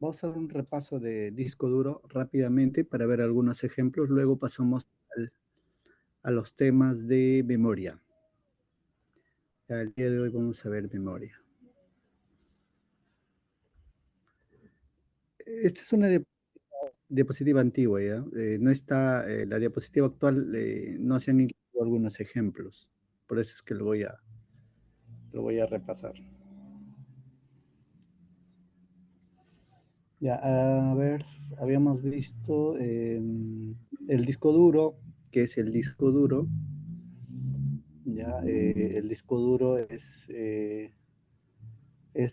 vamos a hacer un repaso de disco duro rápidamente para ver algunos ejemplos. Luego pasamos a los temas de memoria. El día de hoy vamos a ver memoria. Esta es una diapositiva antigua, ¿ya? No está, la diapositiva actual, no se han incluido algunos ejemplos. Por eso es que lo voy a repasar. Ya, a ver, habíamos visto el disco duro, que es el disco duro. Ya, el disco duro es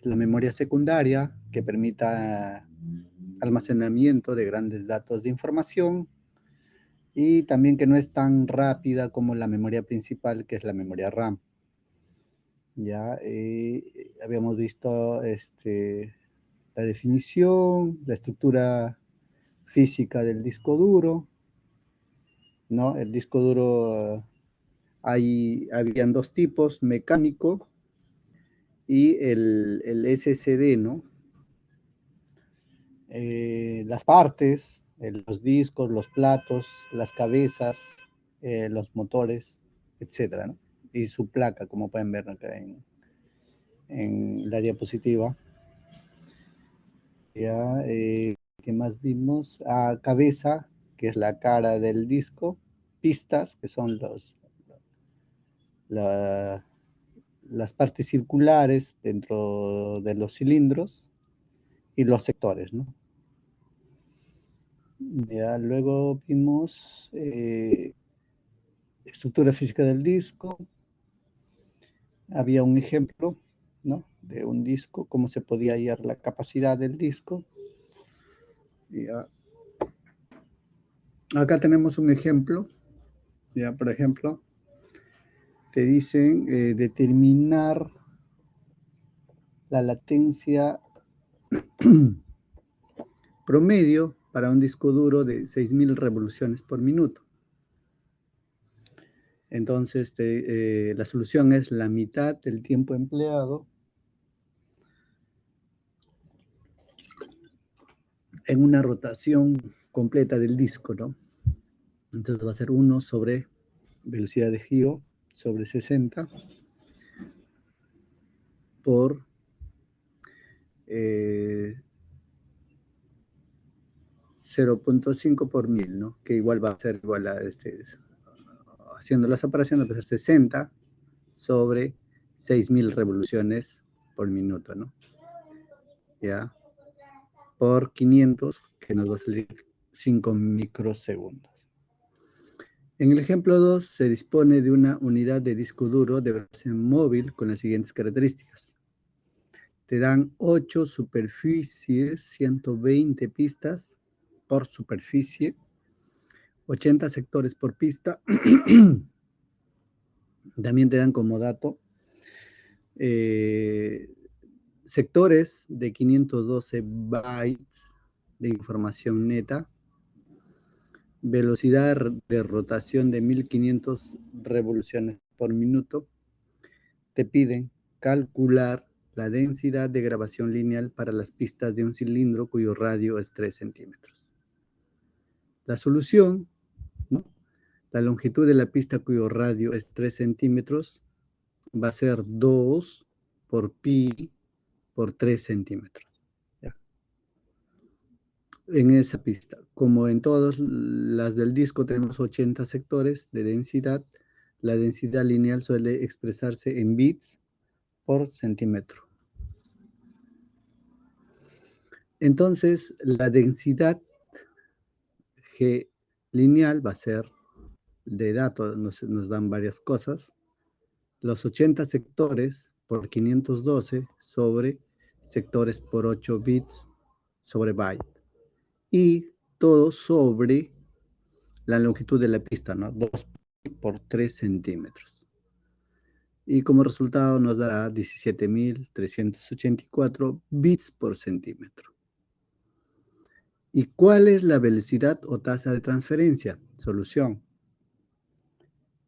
la memoria secundaria que permita almacenamiento de grandes datos de información y también que no es tan rápida como la memoria principal, que es la memoria RAM. Ya habíamos visto la definición, la estructura física del disco duro, ¿no? El disco duro, habían dos tipos, mecánico y el SSD, ¿no? Las partes, los discos, los platos, las cabezas, los motores, etcétera, ¿no? Y su placa, como pueden ver acá en la diapositiva. Ya, ¿qué más vimos? Cabeza, que es la cara del disco, pistas, que son la- las partes circulares dentro de los cilindros, y los sectores, ¿no? Ya luego vimos estructura física del disco. Había un ejemplo, ¿no? De un disco, cómo se podía hallar la capacidad del disco. Ya. Acá tenemos un ejemplo, ya, por ejemplo, te dicen determinar la latencia promedio para un disco duro de 6.000 revoluciones por minuto. Entonces, la solución es la mitad del tiempo empleado en una rotación completa del disco, ¿no? Entonces va a ser 1 sobre velocidad de giro sobre 60 por 0.5 por 1000, ¿no? Que igual va a ser igual a haciendo las operaciones, va a ser 60 sobre 6.000 revoluciones por minuto, ¿no? Ya, por 500, que nos va a salir 5 microsegundos. En el ejemplo 2 se dispone de una unidad de disco duro de versión móvil con las siguientes características. Te dan 8 superficies, 120 pistas por superficie, 80 sectores por pista. También te dan como dato eh, sectores de 512 bytes de información neta, velocidad de rotación de 1500 revoluciones por minuto. Te piden calcular la densidad de grabación lineal para las pistas de un cilindro cuyo radio es 3 centímetros. La solución, ¿no? La longitud de la pista cuyo radio es 3 centímetros va a ser 2 por pi por 3 centímetros. ¿Ya? En esa pista, como en todas las del disco tenemos 80 sectores de densidad, la densidad lineal suele expresarse en bits por centímetro. Entonces, la densidad G lineal va a ser de datos, nos dan varias cosas. Los 80 sectores por 512 sobre sectores por 8 bits sobre byte. Y todo sobre la longitud de la pista, ¿no? 2 por 3 centímetros. Y como resultado nos dará 17.384 bits por centímetro. ¿Y cuál es la velocidad o tasa de transferencia? Solución.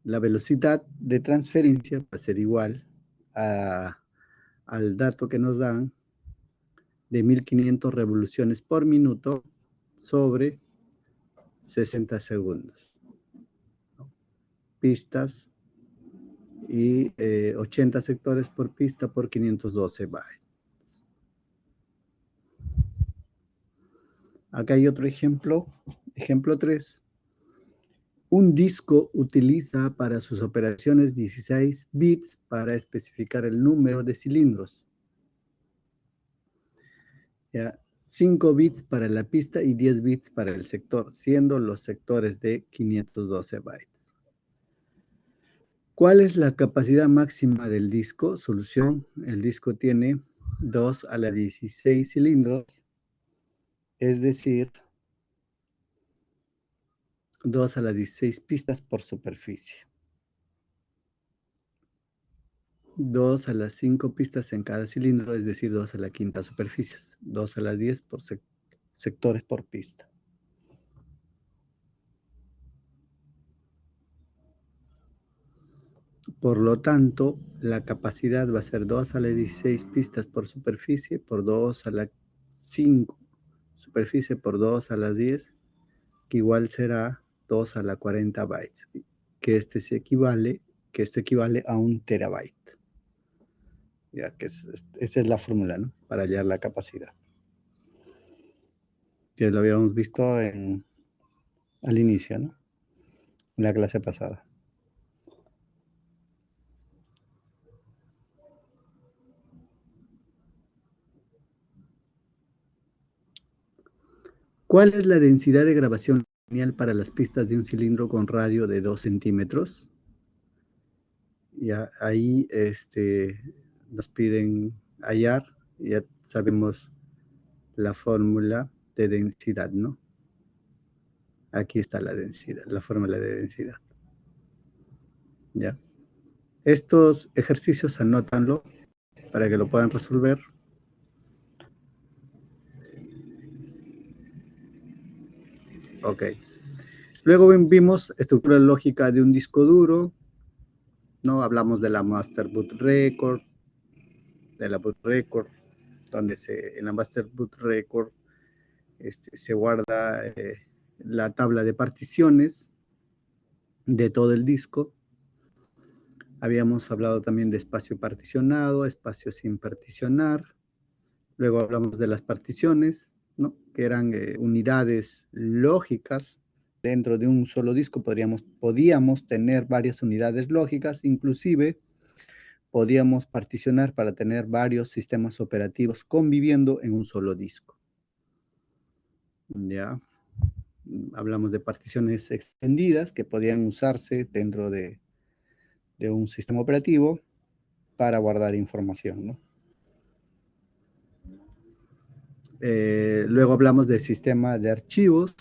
La velocidad de transferencia va a ser igual al dato que nos dan de 1500 revoluciones por minuto sobre 60 segundos. Pistas y 80 sectores por pista por 512 bytes. Acá hay otro ejemplo, ejemplo 3. Un disco utiliza para sus operaciones 16 bits para especificar el número de cilindros. ¿Ya? 5 bits para la pista y 10 bits para el sector, siendo los sectores de 512 bytes. ¿Cuál es la capacidad máxima del disco? Solución, el disco tiene 2 a la 16 cilindros, es decir, 2 a la 16 pistas por superficie. 2 a las 5 pistas en cada cilindro, es decir, 2 a la quinta superficies. 2 a las 10 por sectores por pista. Por lo tanto, la capacidad va a ser 2 a la 16 pistas por superficie, por 2 a la 5 superficie, por 2 a la 10, que igual será 2 a la 40 bytes, que esto equivale a 1 terabyte. Ya que esta es la fórmula, ¿no? Para hallar la capacidad. Ya lo habíamos visto al inicio, ¿no? En la clase pasada. ¿Cuál es la densidad de grabación lineal para las pistas de un cilindro con radio de 2 centímetros? Ya ahí nos piden hallar, ya sabemos la fórmula de densidad, ¿no? Aquí está la densidad, la fórmula de densidad. ¿Ya? Estos ejercicios anótanlo para que lo puedan resolver. Ok. Luego vimos estructura lógica de un disco duro, ¿no? Hablamos de la Master Boot Record, donde en la Master Boot Record se guarda la tabla de particiones de todo el disco. Habíamos hablado también de espacio particionado, espacio sin particionar. Luego hablamos de las particiones, ¿no? Que eran unidades lógicas. Dentro de un solo disco podíamos tener varias unidades lógicas, inclusive podíamos particionar para tener varios sistemas operativos conviviendo en un solo disco. ¿Ya? Hablamos de particiones extendidas que podían usarse dentro de un sistema operativo para guardar información, ¿no? Luego hablamos del sistema de archivos,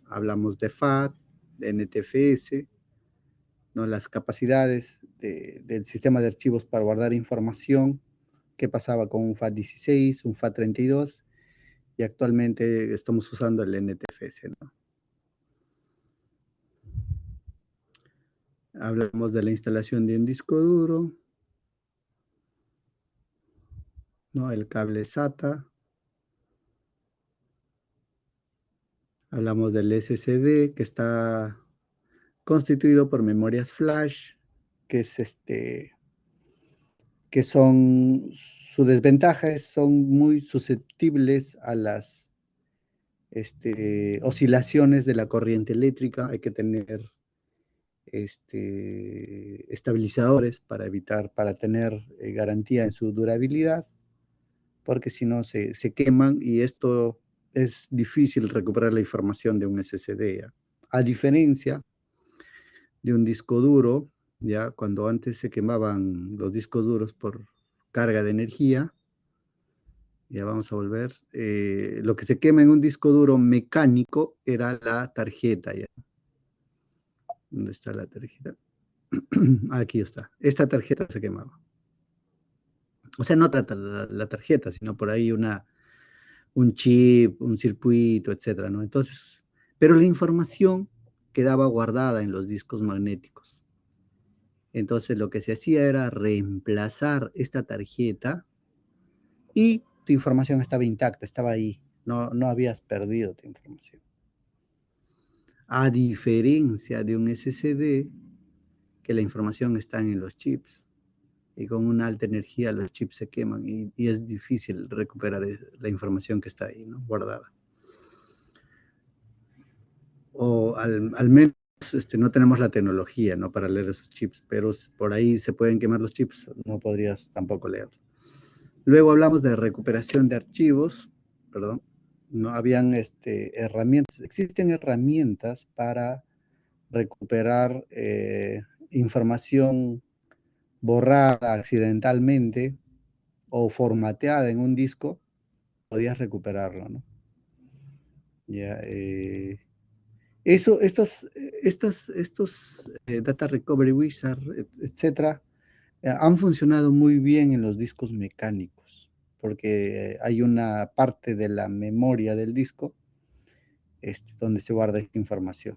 hablamos de FAT, de NTFS, ¿no? Las capacidades del sistema de archivos para guardar información, qué pasaba con un FAT16, un FAT32, y actualmente estamos usando el NTFS, ¿no? Hablamos de la instalación de un disco duro, ¿no? El cable SATA. Hablamos del SSD, que está constituido por memorias flash, que es que su desventaja es son muy susceptibles a las oscilaciones de la corriente eléctrica. Hay que tener estabilizadores para tener garantía en su durabilidad, porque si no se queman y esto es difícil recuperar la información de un SSD, ¿ya? A diferencia de un disco duro, ya cuando antes se quemaban los discos duros por carga de energía, ya vamos a volver, lo que se quema en un disco duro mecánico era la tarjeta, ¿ya? ¿Dónde está la tarjeta? Aquí está. Esta tarjeta se quemaba. O sea, no trata la tarjeta, sino por ahí un chip, un circuito, etcétera, ¿no? Entonces, pero la información quedaba guardada en los discos magnéticos. Entonces, lo que se hacía era reemplazar esta tarjeta y tu información estaba intacta, estaba ahí, no habías perdido tu información. A diferencia de un SSD, que la información está en los chips, y con una alta energía los chips se queman y es difícil recuperar la información que está ahí, ¿no? Guardada. O al menos no tenemos la tecnología, ¿no? Para leer esos chips, pero por ahí se pueden quemar los chips, no podrías tampoco leer. Luego hablamos de recuperación de archivos, perdón, no habían herramientas, existen herramientas para recuperar información borrada accidentalmente o formateada en un disco, podías recuperarlo, ¿no? Ya, estos Data Recovery Wizard, etcétera, han funcionado muy bien en los discos mecánicos, porque hay una parte de la memoria del disco donde se guarda esta información.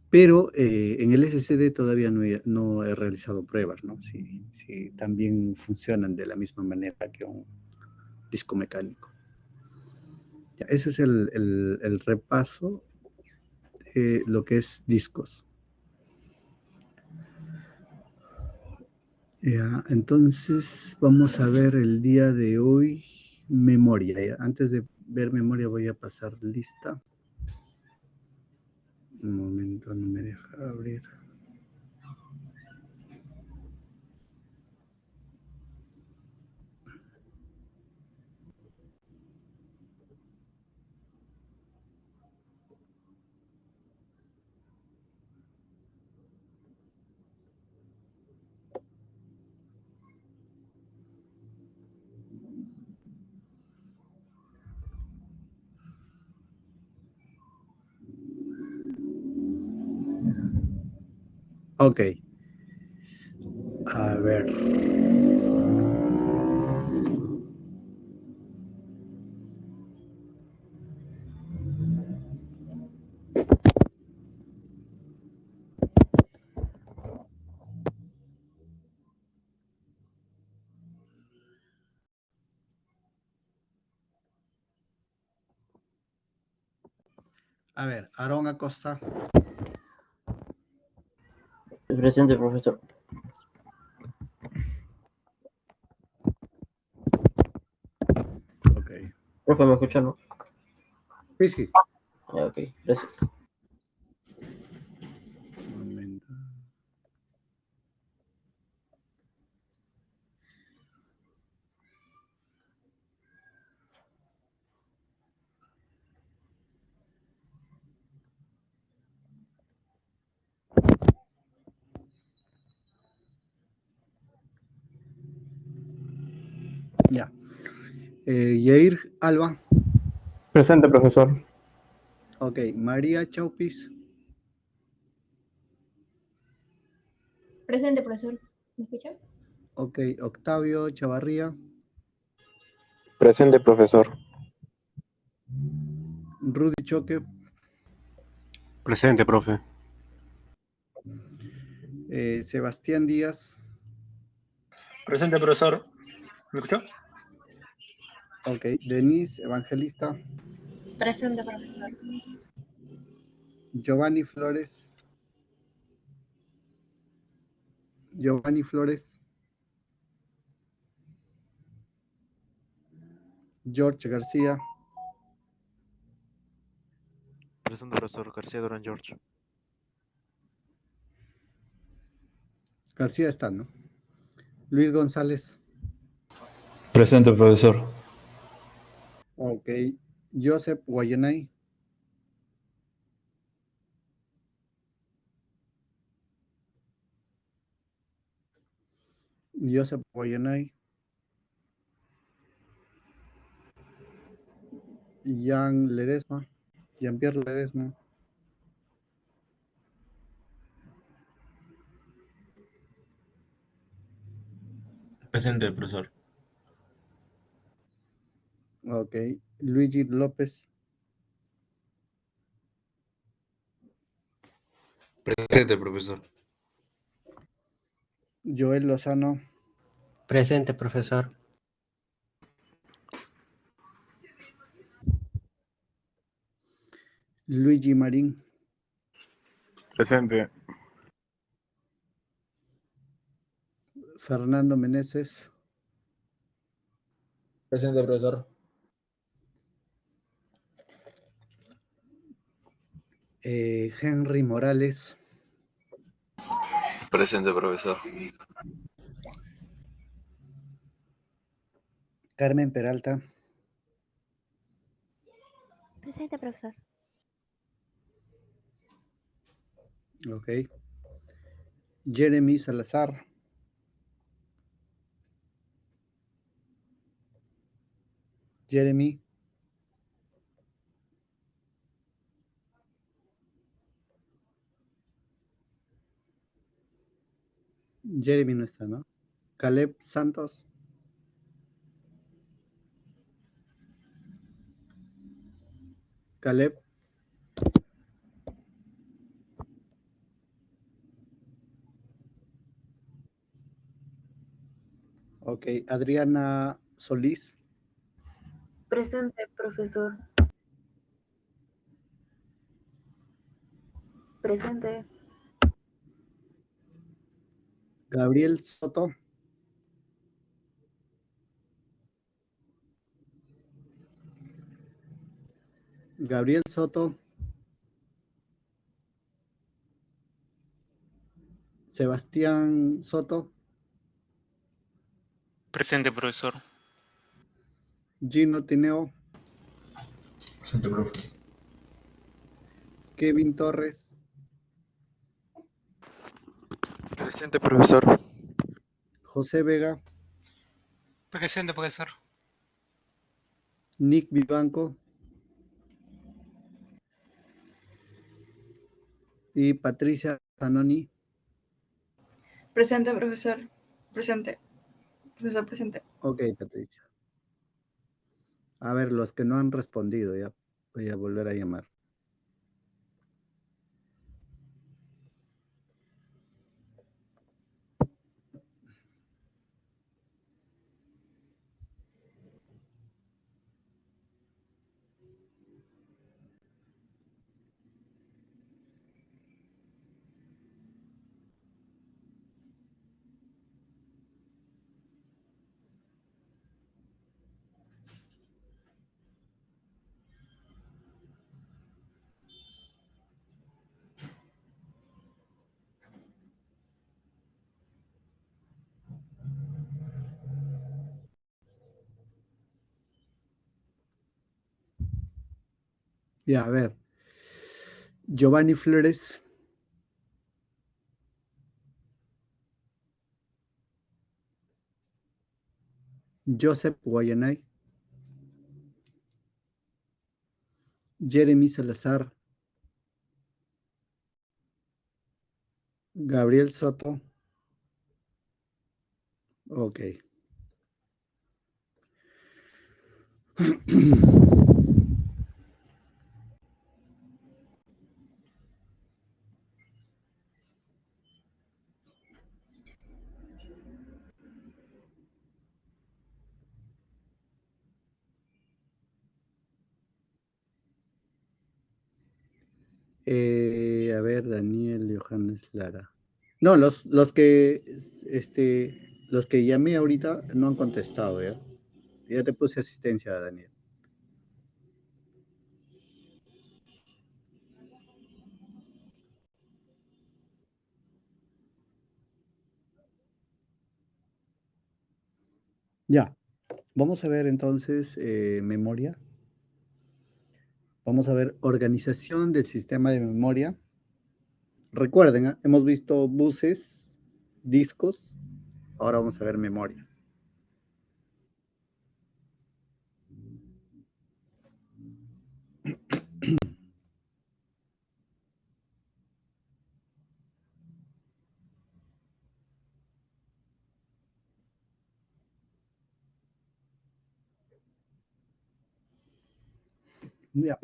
Pero en el SSD todavía no he realizado pruebas, ¿no? Si también funcionan de la misma manera que un disco mecánico. Ya, ese es el repaso de lo que es discos. Ya, entonces vamos a ver el día de hoy memoria. Ya. Antes de ver memoria voy a pasar lista. Un momento, no me deja abrir. Ok. A ver. A ver, Aarón Acosta. Presente, profesor. Ok. Profe, ¿me escucha, no? Sí, sí. Ok, gracias. Un momento. Ya. Yair Alba. Presente, profesor. Ok. María Chaupis. Presente, profesor. ¿Me escucha? Ok. Octavio Chavarría. Presente, profesor. Rudy Choque. Presente, profe. Sebastián Díaz. Presente, profesor. ¿Me escuchó? Ok. Denise Evangelista. Presente, profesor. Giovanni Flores. Giovanni Flores. George García. Presente, profesor. García Durán George. García está, ¿no? Luis González. Presente, profesor. Ok. Joseph Guayanay. Joseph Guayanay. Jean Ledesma. Jean-Pierre Ledesma. Presente, profesor. Ok. Luigi López. Presente, profesor. Joel Lozano. Presente, profesor. Luigi Marín, Presente. Fernando Meneses, Presente, profesor. Henry Morales, Presente, profesor. Carmen Peralta, Presente, profesor. ok. Jeremy Salazar, Jeremy, Jeremy no está, ¿no? Caleb Santos, Caleb, ok. Adriana Solís, Presente, profesor. Presente. Gabriel Soto, Gabriel Soto, Sebastián Soto, Presente, profesor. Gino Tineo, Presente, profe. Kevin Torres, Presente, profesor. José Vega, Presente, profesor. Nick Vivanco y Patricia Zanoni. Presente, profesor. Presente. Profesor, presente. Ok, Patricia. A ver, los que no han respondido, ya voy a volver a llamar. Ya, a ver. Giovanni Flores. Joseph Guayanay. Jeremy Salazar. Gabriel Soto. Ok. A ver, Daniel, Johannes, Lara. No, los que llamé ahorita no han contestado, ¿ya? Ya te puse asistencia, Daniel. Ya. Vamos a ver entonces memoria. Vamos a ver organización del sistema de memoria. Recuerden, hemos visto buses, discos. Ahora vamos a ver memoria. Ya.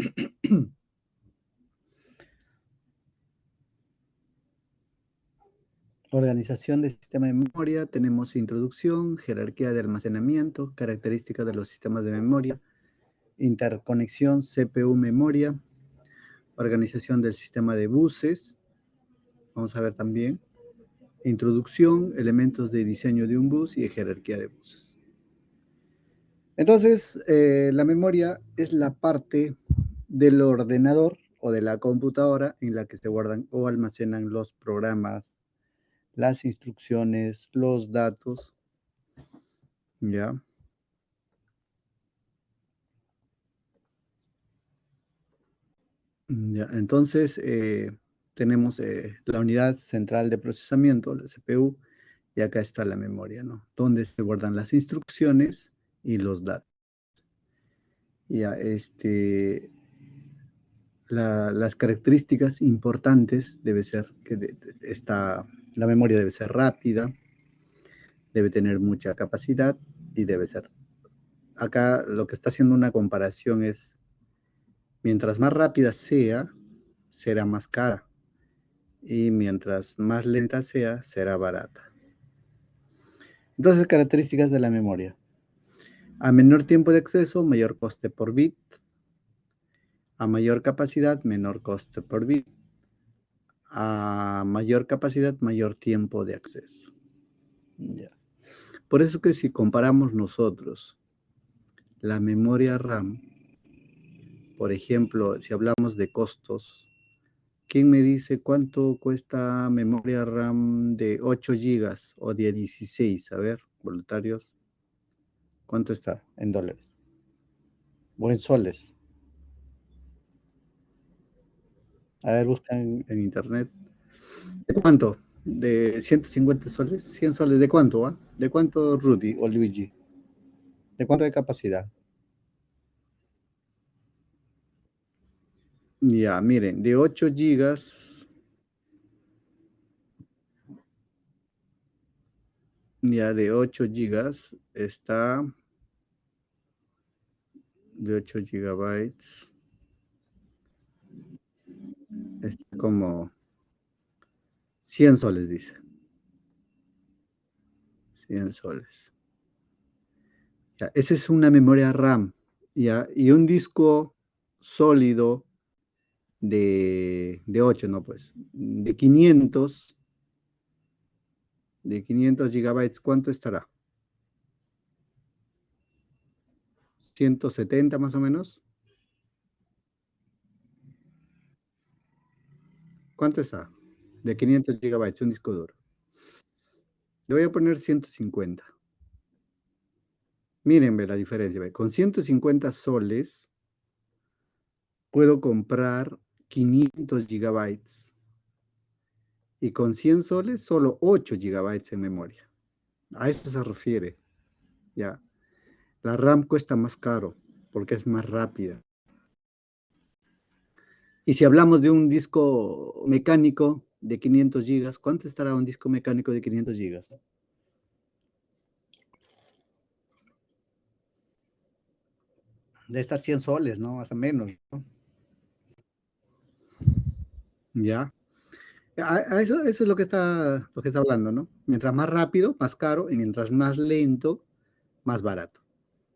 Organización del sistema de memoria. Tenemos introducción, jerarquía de almacenamiento, características de los sistemas de memoria, interconexión CPU-memoria, organización del sistema de buses, vamos a ver también, introducción, elementos de diseño de un bus y jerarquía de buses. Entonces, la memoria es la parte del ordenador o de la computadora en la que se guardan o almacenan los programas, las instrucciones, los datos, ¿ya? Ya, entonces, tenemos la unidad central de procesamiento, la CPU, y acá está la memoria, ¿no? Donde se guardan las instrucciones y los datos. Ya, las características importantes debe ser que la memoria debe ser rápida, debe tener mucha capacidad y debe ser. Acá lo que está haciendo una comparación es, mientras más rápida sea, será más cara. Y mientras más lenta sea, será barata. Entonces, características de la memoria. A menor tiempo de acceso, mayor coste por bit. A mayor capacidad, menor coste por bit. A mayor capacidad, mayor tiempo de acceso. Ya. Por eso que si comparamos nosotros la memoria RAM, por ejemplo, si hablamos de costos, ¿quién me dice cuánto cuesta memoria RAM de 8 GB o de 16? A ver, voluntarios. ¿Cuánto está en dólares? O en soles. A ver, buscan en internet. ¿De cuánto? ¿De 150 soles? ¿100 soles? ¿De cuánto, va? ¿De cuánto, Rudy o Luigi? ¿De cuánto de capacidad? Ya, miren, de 8 gigas. Ya, de 8 gigas está de 8 gigabytes. Está como 100 soles, dice. 100 soles. Ya, esa es una memoria RAM. Ya, y un disco sólido de 8, no pues, de 500 gigabytes, ¿cuánto estará? 170 más o menos. ¿Cuánto está? De 500 gigabytes, un disco duro. Le voy a poner 150. Mírenme la diferencia. ¿Ve? Con 150 soles puedo comprar 500 gigabytes. Y con 100 soles, solo 8 gigabytes en memoria. A eso se refiere. Ya. La RAM cuesta más caro porque es más rápida. Y si hablamos de un disco mecánico de 500 gigas, ¿cuánto estará un disco mecánico de 500 gigas? Debe estar 100 soles, ¿no? Más o menos, ¿no? Ya. Eso es lo que está hablando, ¿no? Mientras más rápido, más caro, y mientras más lento, más barato,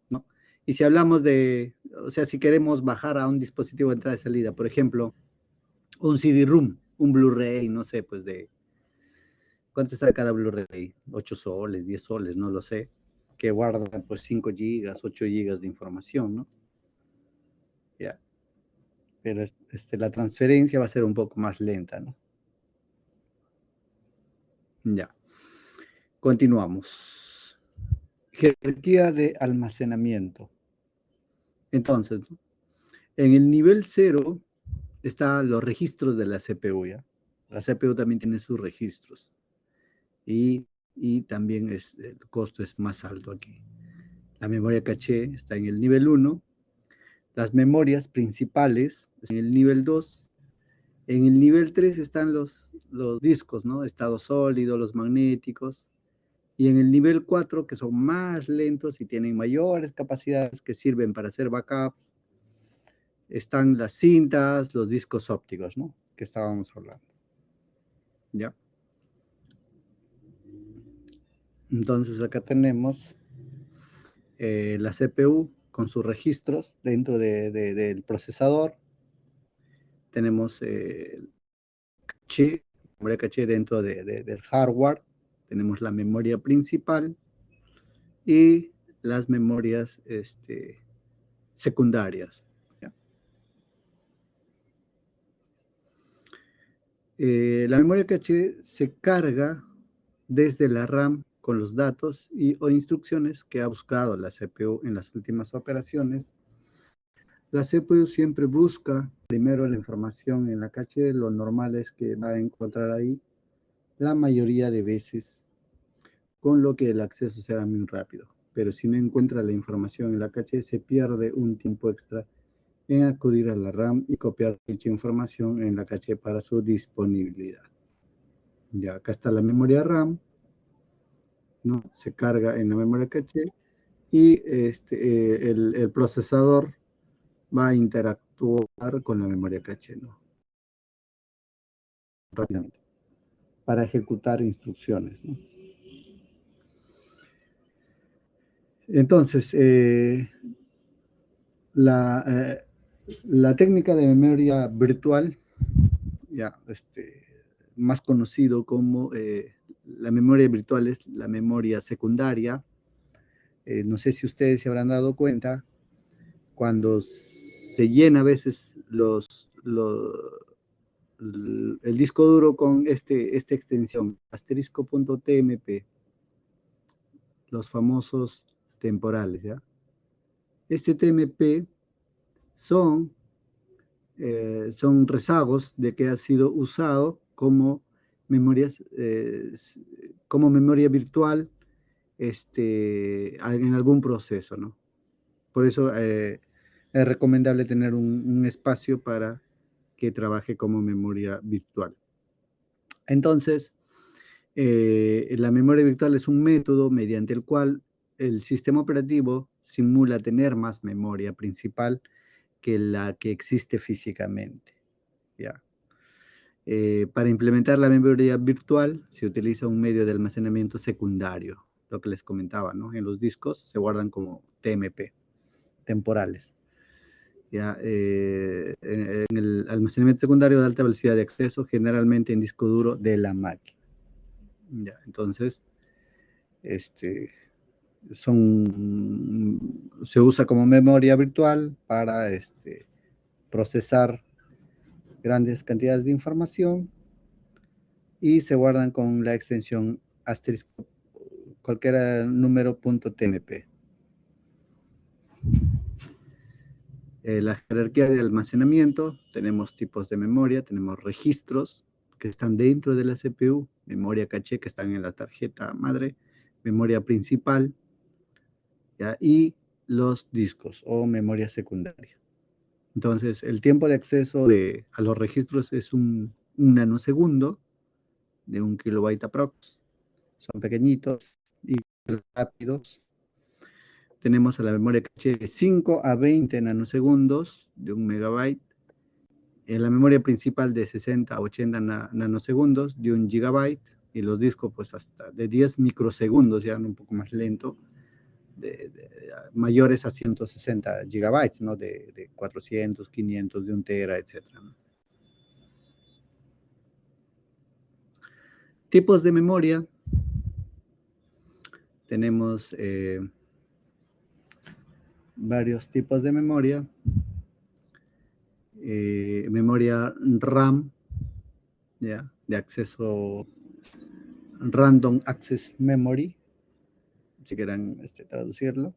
¿no? Y si hablamos o sea, si queremos bajar a un dispositivo de entrada y salida, por ejemplo, un CD-ROOM, un Blu-ray, no sé, pues ¿cuánto está cada Blu-ray? 8 soles, 10 soles, no lo sé, que guarda pues 5 gigas, 8 gigas de información, ¿no? Ya. Pero la transferencia va a ser un poco más lenta, ¿no? Ya. Continuamos. Jerarquía de almacenamiento. Entonces, ¿no? En el nivel 0 están los registros de la CPU, ¿ya? La CPU también tiene sus registros. Y también el costo es más alto aquí. La memoria caché está en el nivel 1. Las memorias principales en el nivel 2. En el nivel 3 están los discos, ¿no? Estado sólido, los magnéticos. Y en el nivel 4, que son más lentos y tienen mayores capacidades que sirven para hacer backups, están las cintas, los discos ópticos, ¿no? Que estábamos hablando. ¿Ya? Entonces acá tenemos la CPU con sus registros dentro del procesador. tenemos caché, memoria caché dentro del hardware, tenemos la memoria principal y las memorias secundarias. ¿Ya? La memoria caché se carga desde la RAM con los datos o instrucciones que ha buscado la CPU en las últimas operaciones. La CPU siempre busca primero la información en la caché, lo normal es que va a encontrar ahí la mayoría de veces, con lo que el acceso será muy rápido. Pero si no encuentra la información en la caché, se pierde un tiempo extra en acudir a la RAM y copiar dicha información en la caché para su disponibilidad. Ya, acá está la memoria RAM, ¿no? Se carga en la memoria caché y el procesador va a interactuar con la memoria caché, ¿no? Rápidamente, para ejecutar instrucciones, ¿no? Entonces, la técnica de memoria virtual, ya, más conocido como la memoria virtual, es la memoria secundaria. No sé si ustedes se habrán dado cuenta, cuando se llena a veces el disco duro con esta extensión, asterisco.tmp, los famosos temporales, ¿ya? Este TMP son rezagos de que ha sido usado como como memoria virtual en algún proceso, ¿no? Por eso es recomendable tener un espacio para que trabaje como memoria virtual. Entonces, la memoria virtual es un método mediante el cual el sistema operativo simula tener más memoria principal que la que existe físicamente. ¿Ya? Para implementar la memoria virtual se utiliza un medio de almacenamiento secundario, lo que les comentaba, ¿no? En los discos se guardan como TMP, temporales. ¿Ya? En el almacenamiento secundario de alta velocidad de acceso, generalmente en disco duro de la máquina. ¿Ya? Entonces, se usa como memoria virtual para procesar grandes cantidades de información y se guardan con la extensión asterisco cualquier número .tmp. La jerarquía de almacenamiento, tenemos tipos de memoria, tenemos registros que están dentro de la CPU, memoria caché que están en la tarjeta madre, memoria principal, ¿ya? Y los discos o memoria secundaria. Entonces, el tiempo de acceso a los registros es un nanosegundo de 1 kilobyte aprox. Son pequeñitos y rápidos. Tenemos a la memoria caché de 5 a 20 nanosegundos de 1 megabyte. En la memoria principal de 60 a 80 nanosegundos de 1 gigabyte. Y los discos pues hasta de 10 microsegundos, ya un poco más lento, mayores a 160 gigabytes, ¿no? De 400, 500, de 1 tera, etc. ¿no? Tipos de memoria. Tenemos varios tipos de memoria. Memoria RAM, ¿ya? De acceso, Random Access Memory, si quieran traducirlo.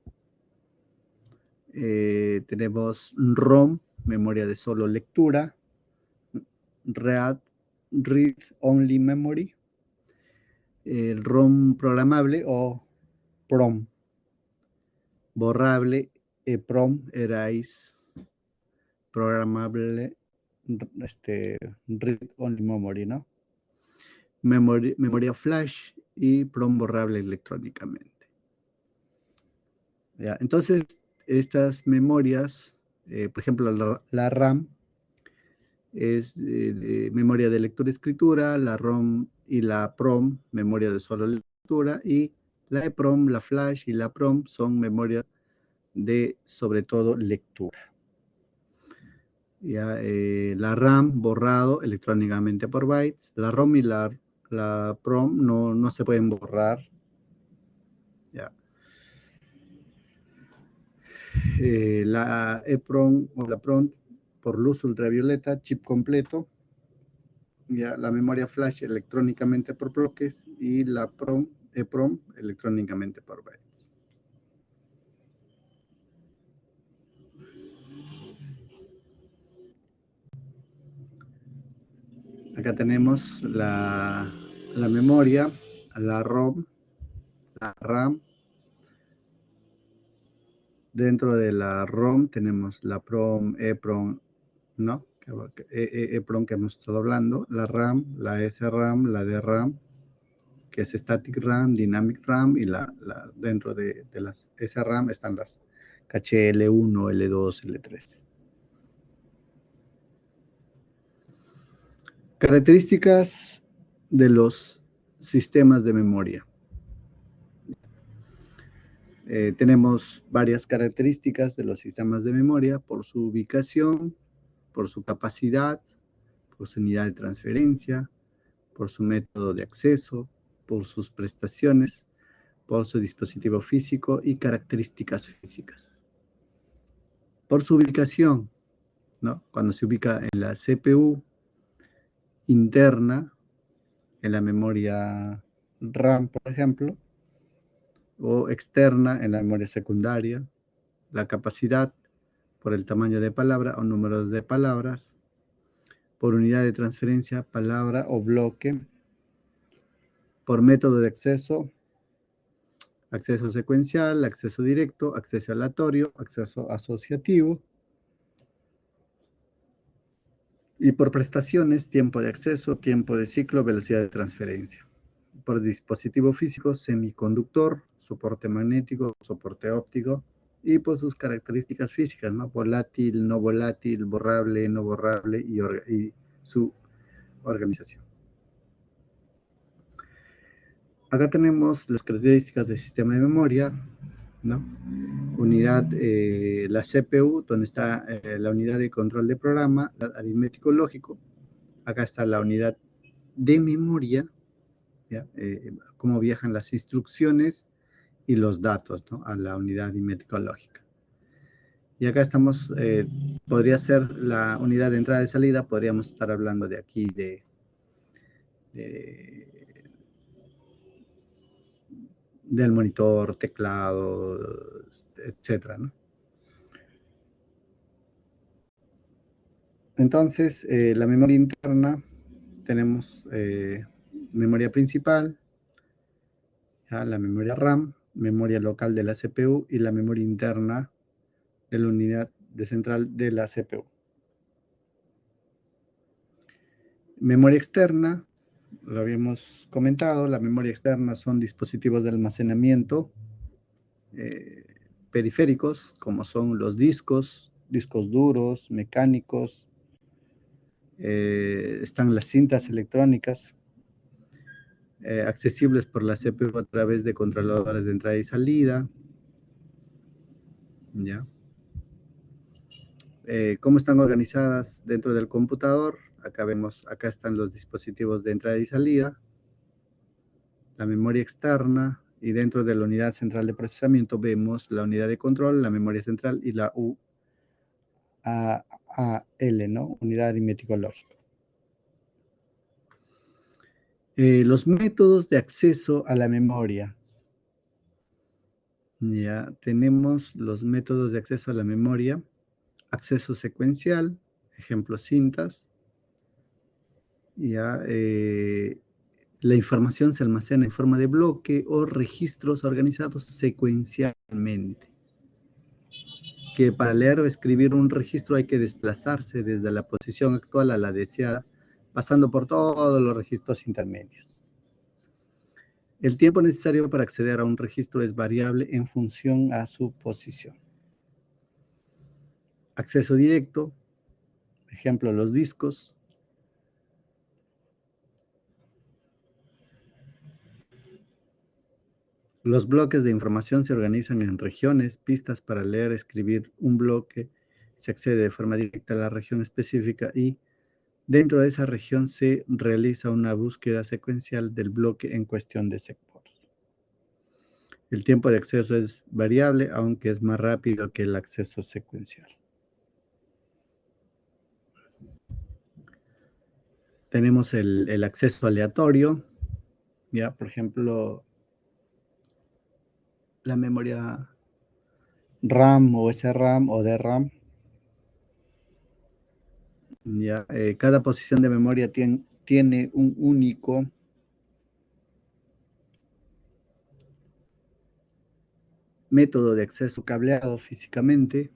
Tenemos ROM, memoria de solo lectura. Read Only Memory. ROM programable o PROM. Borrable, EPROM, erase, programable, Read Only Memory, ¿no? Memoria flash y PROM borrable electrónicamente. ¿Ya? Entonces, estas memorias, por ejemplo, la RAM es de memoria de lectura-escritura, la ROM y la PROM, memoria de solo lectura, y la EPROM, la flash y la PROM son memoria de, sobre todo, lectura. Ya, la RAM borrado electrónicamente por bytes. La ROM y la PROM no se pueden borrar. Ya. La EPROM o la PROM por luz ultravioleta, chip completo. Ya, la memoria flash electrónicamente por bloques y la EPROM electrónicamente por bytes. Acá tenemos la memoria, la ROM, la RAM. Dentro de la ROM tenemos la PROM, EPROM, ¿no? EPROM que hemos estado hablando, la RAM, la SRAM, la DRAM, que es Static RAM, Dynamic RAM, y dentro de las SRAM están las caché L1, L2, L3. Características de los sistemas de memoria. Tenemos varias características de los sistemas de memoria por su ubicación, por su capacidad, por su unidad de transferencia, por su método de acceso, por sus prestaciones, por su dispositivo físico y características físicas. Por su ubicación, ¿no? Cuando se ubica en la CPU interna, en la memoria RAM, por ejemplo, o externa en la memoria secundaria, la capacidad por el tamaño de palabra o número de palabras, por unidad de transferencia, palabra o bloque, por método de acceso, acceso secuencial, acceso directo, acceso aleatorio, acceso asociativo, y por prestaciones, tiempo de acceso, tiempo de ciclo, velocidad de transferencia. Por dispositivo físico, semiconductor, soporte magnético, soporte óptico, y por sus características físicas, ¿no? Volátil, no volátil, borrable, no borrable, y su organización. Acá tenemos las características del sistema de memoria, ¿no? Unidad, la CPU, donde está la unidad de control de programa, aritmético lógico. Acá está la unidad de memoria, ¿ya? Cómo viajan las instrucciones y los datos, ¿no? A la unidad aritmético lógica. Y acá estamos, podría ser la unidad de entrada y salida, podríamos estar hablando de aquí del monitor, teclado, etcétera, ¿no? Entonces, la memoria interna, tenemos memoria principal, ¿ya? La memoria RAM, memoria local de la CPU y la memoria interna de la unidad de central de la CPU. Memoria externa, lo habíamos comentado, la memoria externa son dispositivos de almacenamiento periféricos, como son los discos duros, mecánicos, están las cintas electrónicas, accesibles por la CPU a través de controladores de entrada y salida, ¿ya? ¿Cómo están organizadas dentro del computador? Acá están los dispositivos de entrada y salida, la memoria externa, y dentro de la unidad central de procesamiento vemos la unidad de control, la memoria central y la UAL, ¿no? Unidad aritmético lógica. Los métodos de acceso a la memoria. Ya tenemos los métodos de acceso a la memoria. Acceso secuencial, ejemplo cintas. Ya, la información se almacena en forma de bloque o registros organizados secuencialmente. Que para leer o escribir un registro hay que desplazarse desde la posición actual a la deseada, pasando por todos los registros intermedios. El tiempo necesario para acceder a un registro es variable en función a su posición. Acceso directo, ejemplo, los discos. Los bloques de información se organizan en regiones, pistas para leer, escribir un bloque se accede de forma directa a la región específica y dentro de esa región se realiza una búsqueda secuencial del bloque en cuestión de sectores. El tiempo de acceso es variable, aunque es más rápido que el acceso secuencial. Tenemos el acceso aleatorio, ya, por ejemplo, la memoria RAM o SRAM o DRAM. Ya, cada posición de memoria tiene un único método de acceso cableado físicamente.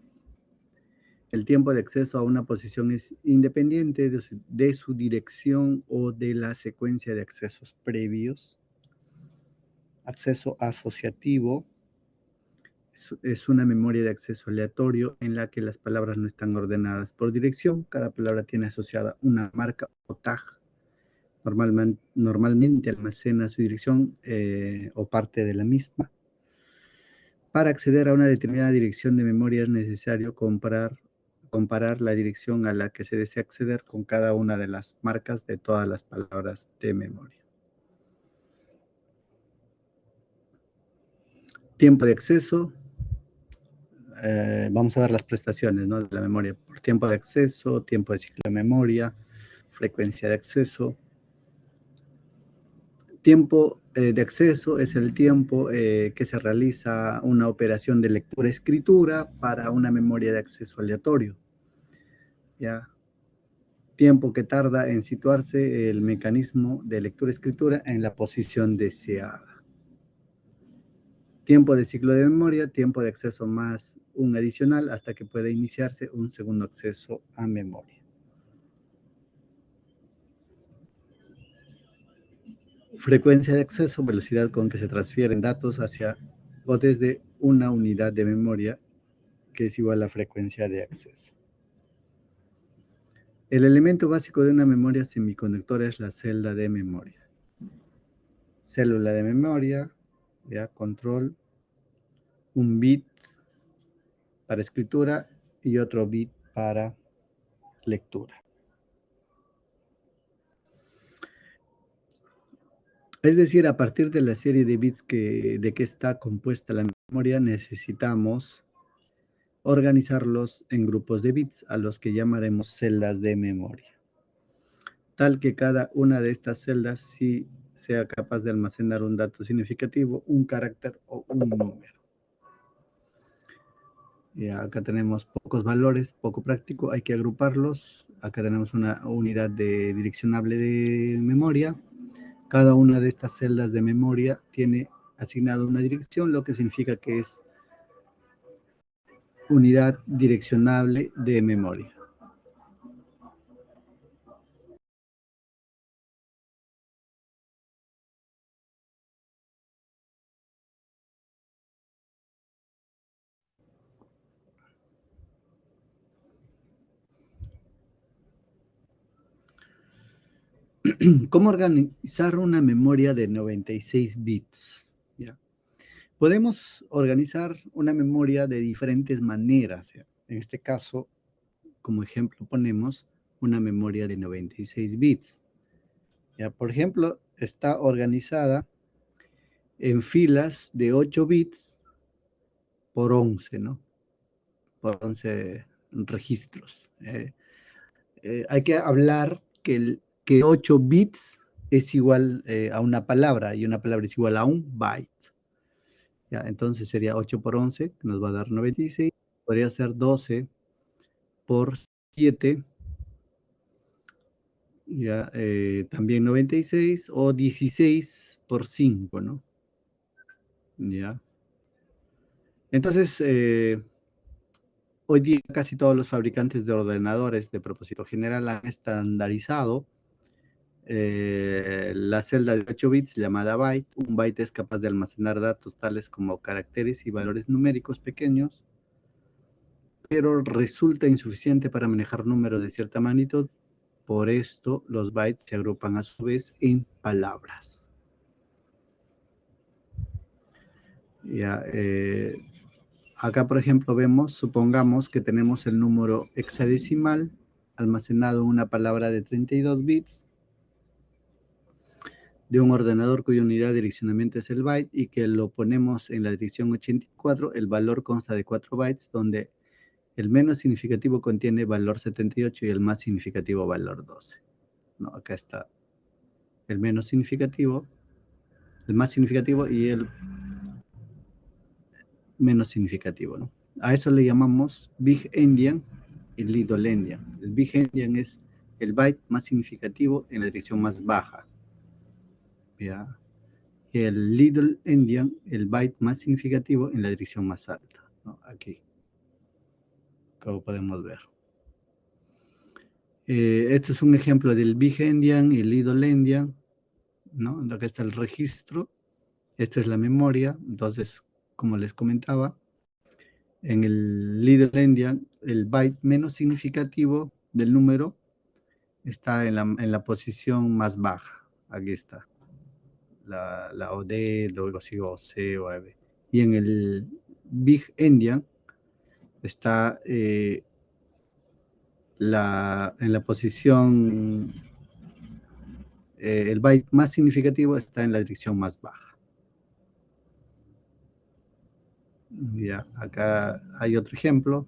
El tiempo de acceso a una posición es independiente de su dirección o de la secuencia de accesos previos. Acceso asociativo es una memoria de acceso aleatorio en la que las palabras no están ordenadas por dirección. Cada palabra tiene asociada una marca o tag. Normalmente almacena su dirección o parte de la misma. Para acceder a una determinada dirección de memoria es necesario comparar la dirección a la que se desea acceder con cada una de las marcas de todas las palabras de memoria. Tiempo de acceso. Vamos a ver las prestaciones, ¿no?, de la memoria por tiempo de acceso, tiempo de ciclo de memoria, frecuencia de acceso. Tiempo de acceso es el tiempo que se realiza una operación de lectura-escritura para una memoria de acceso aleatorio. ¿Ya? Tiempo que tarda en situarse el mecanismo de lectura-escritura en la posición deseada. Tiempo de ciclo de memoria, tiempo de acceso más un adicional hasta que pueda iniciarse un segundo acceso a memoria. Frecuencia de acceso, velocidad con que se transfieren datos hacia o desde una unidad de memoria, que es igual a frecuencia de acceso. El elemento básico de una memoria semiconductora es la celda de memoria. Célula de memoria, ya, control, un bit para escritura y otro bit para lectura. Es decir, a partir de la serie de bits de que está compuesta la memoria, necesitamos organizarlos en grupos de bits, a los que llamaremos celdas de memoria, tal que cada una de estas celdas sí sea capaz de almacenar un dato significativo, un carácter o un número. Y acá tenemos pocos valores, poco práctico, hay que agruparlos. Acá tenemos una unidad direccionable de memoria. Cada una de estas celdas de memoria tiene asignada una dirección, lo que significa que es unidad direccionable de memoria. ¿Cómo organizar una memoria de 96 bits? ¿Ya? Podemos organizar una memoria de diferentes maneras. ¿Ya? En este caso, como ejemplo, ponemos una memoria de 96 bits. ¿Ya? Por ejemplo, está organizada en filas de 8 bits por 11, ¿no? Por 11 registros. Hay que hablar que 8 bits es igual a una palabra, y una palabra es igual a un byte. ¿Ya? Entonces sería 8 por 11, que nos va a dar 96. Podría ser 12 por 7, ya, también 96, o 16 por 5, ¿no? ¿Ya? Entonces, hoy día casi todos los fabricantes de ordenadores de propósito general han estandarizado la celda de 8 bits llamada byte. Un byte es capaz de almacenar datos tales como caracteres y valores numéricos pequeños, pero resulta insuficiente para manejar números de cierta magnitud. Por esto, los bytes se agrupan a su vez en palabras. Ya, Acá, por ejemplo, vemos, supongamos que tenemos el número hexadecimal almacenado en una palabra de 32 bits de un ordenador cuya unidad de direccionamiento es el byte y que lo ponemos en la dirección 84, el valor consta de 4 bytes, donde el menos significativo contiene valor 78 y el más significativo valor 12. ¿No? Acá está el menos significativo, el más significativo y el menos significativo, ¿no? A eso le llamamos Big Endian y Little Endian. El Big Endian es el byte más significativo en la dirección más baja. ¿Ya? Y el Little Endian, el byte más significativo en la dirección más alta, ¿no? Aquí, como podemos ver. Este es un ejemplo del Big Endian y el Little Endian, ¿no? Acá está el registro, esta es la memoria. Entonces, como les comentaba, en el Little Endian, el byte menos significativo del número está en la posición más baja. Aquí está. La OD, luego sigue OC o AB. Y en el Big Endian está en la posición, el byte más significativo está en la dirección más baja. Ya, acá hay otro ejemplo,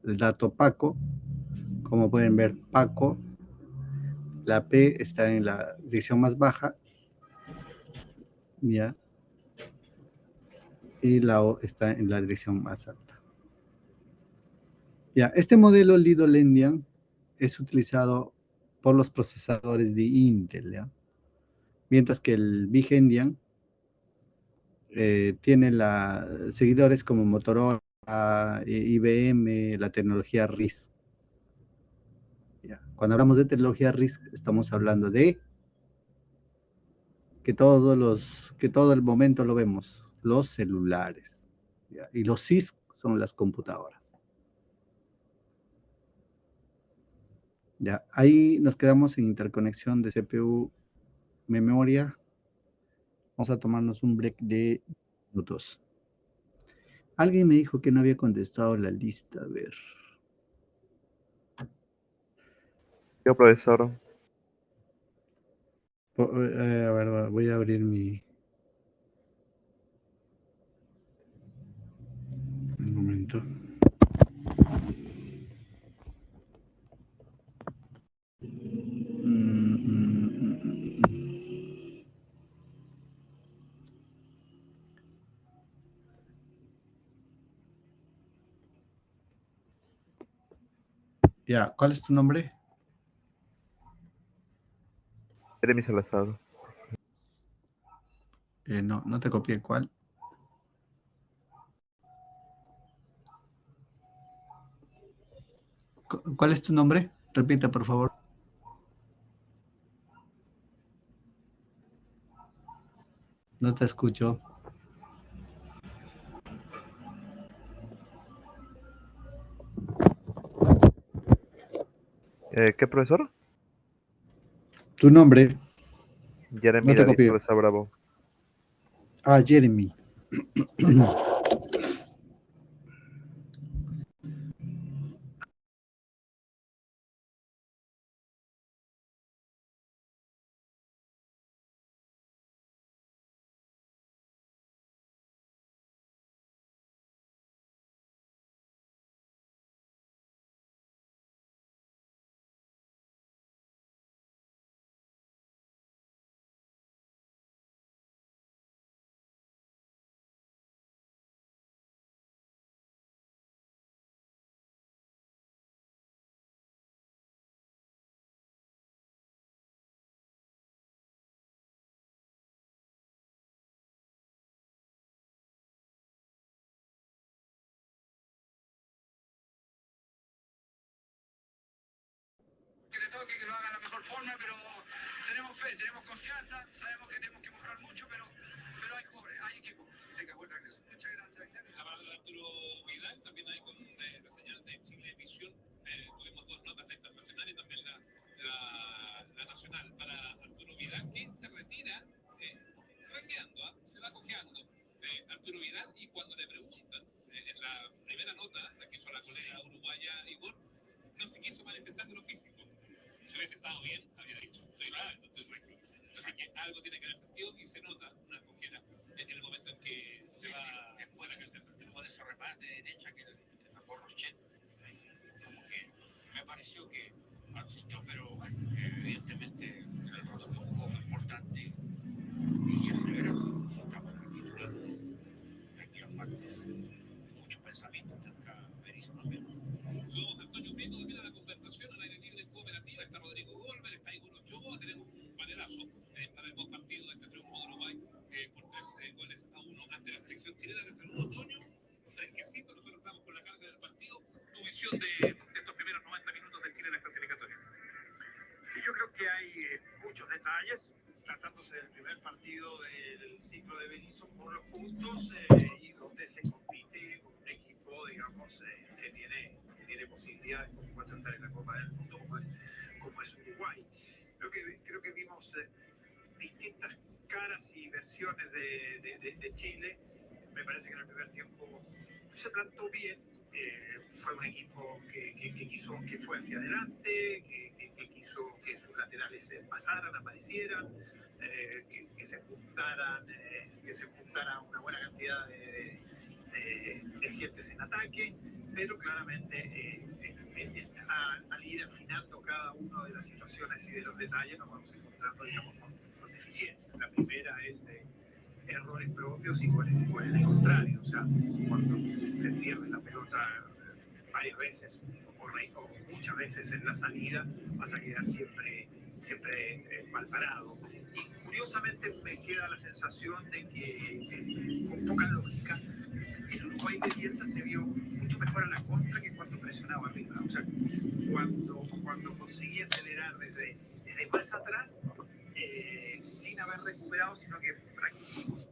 el dato Paco. Como pueden ver, Paco, la P está en la dirección más baja, ya, y la O está en la dirección más alta. Ya, este modelo Little Endian es utilizado por los procesadores de Intel, ¿ya? Mientras que el Big Endian tiene seguidores como Motorola, IBM, la tecnología RISC. ¿Ya? Cuando hablamos de tecnología RISC, estamos hablando de que todo el momento lo vemos, los celulares, ¿ya? Y los CISC son las computadoras. Ya, ahí nos quedamos en interconexión de CPU, memoria. Vamos a tomarnos un break de minutos. Alguien me dijo que no había contestado la lista, a ver. Yo, profesor. A ver, voy a abrir un momento. Ya, ¿cuál es tu nombre? Jeremy Salazar. No, no te copié. ¿Cuál? ¿Cuál es tu nombre? Repita, por favor. No te escucho. ¿Qué, profesor? Tu nombre. Jeremy No te David copié. Salazar Bravo. Ah, Jeremy. Que le toque, que lo haga de la mejor forma, pero tenemos fe, tenemos confianza, sabemos que tenemos que mejorar mucho, pero hay equipo. Venga, buen regreso. Muchas gracias. La palabra de Arturo Vidal, también hay con la señal de Chilevisión. Tuvimos dos notas, la internacional y también la nacional para Arturo Vidal, que se retira ranqueando, se va cojeando Arturo Vidal, y cuando le preguntan en la allá Igor, no se quiso manifestar de lo físico. Si hubiese estado bien, habría dicho, estoy mal, no estoy recto. Así que algo tiene que haber sentido y se nota una cojera en el momento en que se va después de la cancha. Después de ese remate de derecha que sacó Rochet, como que me pareció que asistió, pero bueno, evidentemente el error que jugó fue importante y ya se verá si está para titular de aquí a martes. Mucho pensamiento tendrá Berizzo también. Somos Antonio Prieto, también a la conversación al aire libre en cooperativa. Está Rodrigo Golver, está Igor Ochoa. Tenemos un panelazo para el postpartido de este triunfo de Uruguay por 3 goles a 1 ante la selección chilena que salió en otoño. Fresquecito, nosotros estamos con la carga del partido. Tu visión de estos primeros 90 minutos de Chile en la clasificatoria. Sí, yo creo que hay muchos detalles, tratándose del primer partido del ciclo de Berizzo por los puntos y donde se compite con un equipo, digamos, que tiene posibilidades, por supuesto, de estar en la Copa del Mundo, como es Uruguay. Creo que vimos distintas caras y versiones de Chile. Me parece que en el primer tiempo se plantó bien. Fue un equipo que fue hacia adelante, que quiso que sus laterales pasaran, aparecieran, que se juntara una buena cantidad de agentes en ataque, pero claramente al ir afinando cada una de las situaciones y de los detalles nos vamos encontrando, digamos, con deficiencias. La primera es errores propios y cuál es el contrario. O sea, cuando te pierdes la pelota varias veces o muchas veces en la salida, vas a quedar siempre mal parado. Y curiosamente me queda la sensación de que con poca lógica el Uruguay de Bielsa se vio mucho mejor a la contra que cuando presionaba arriba. O sea, cuando conseguía acelerar desde más atrás, sin haber recuperado, sino que prácticamente.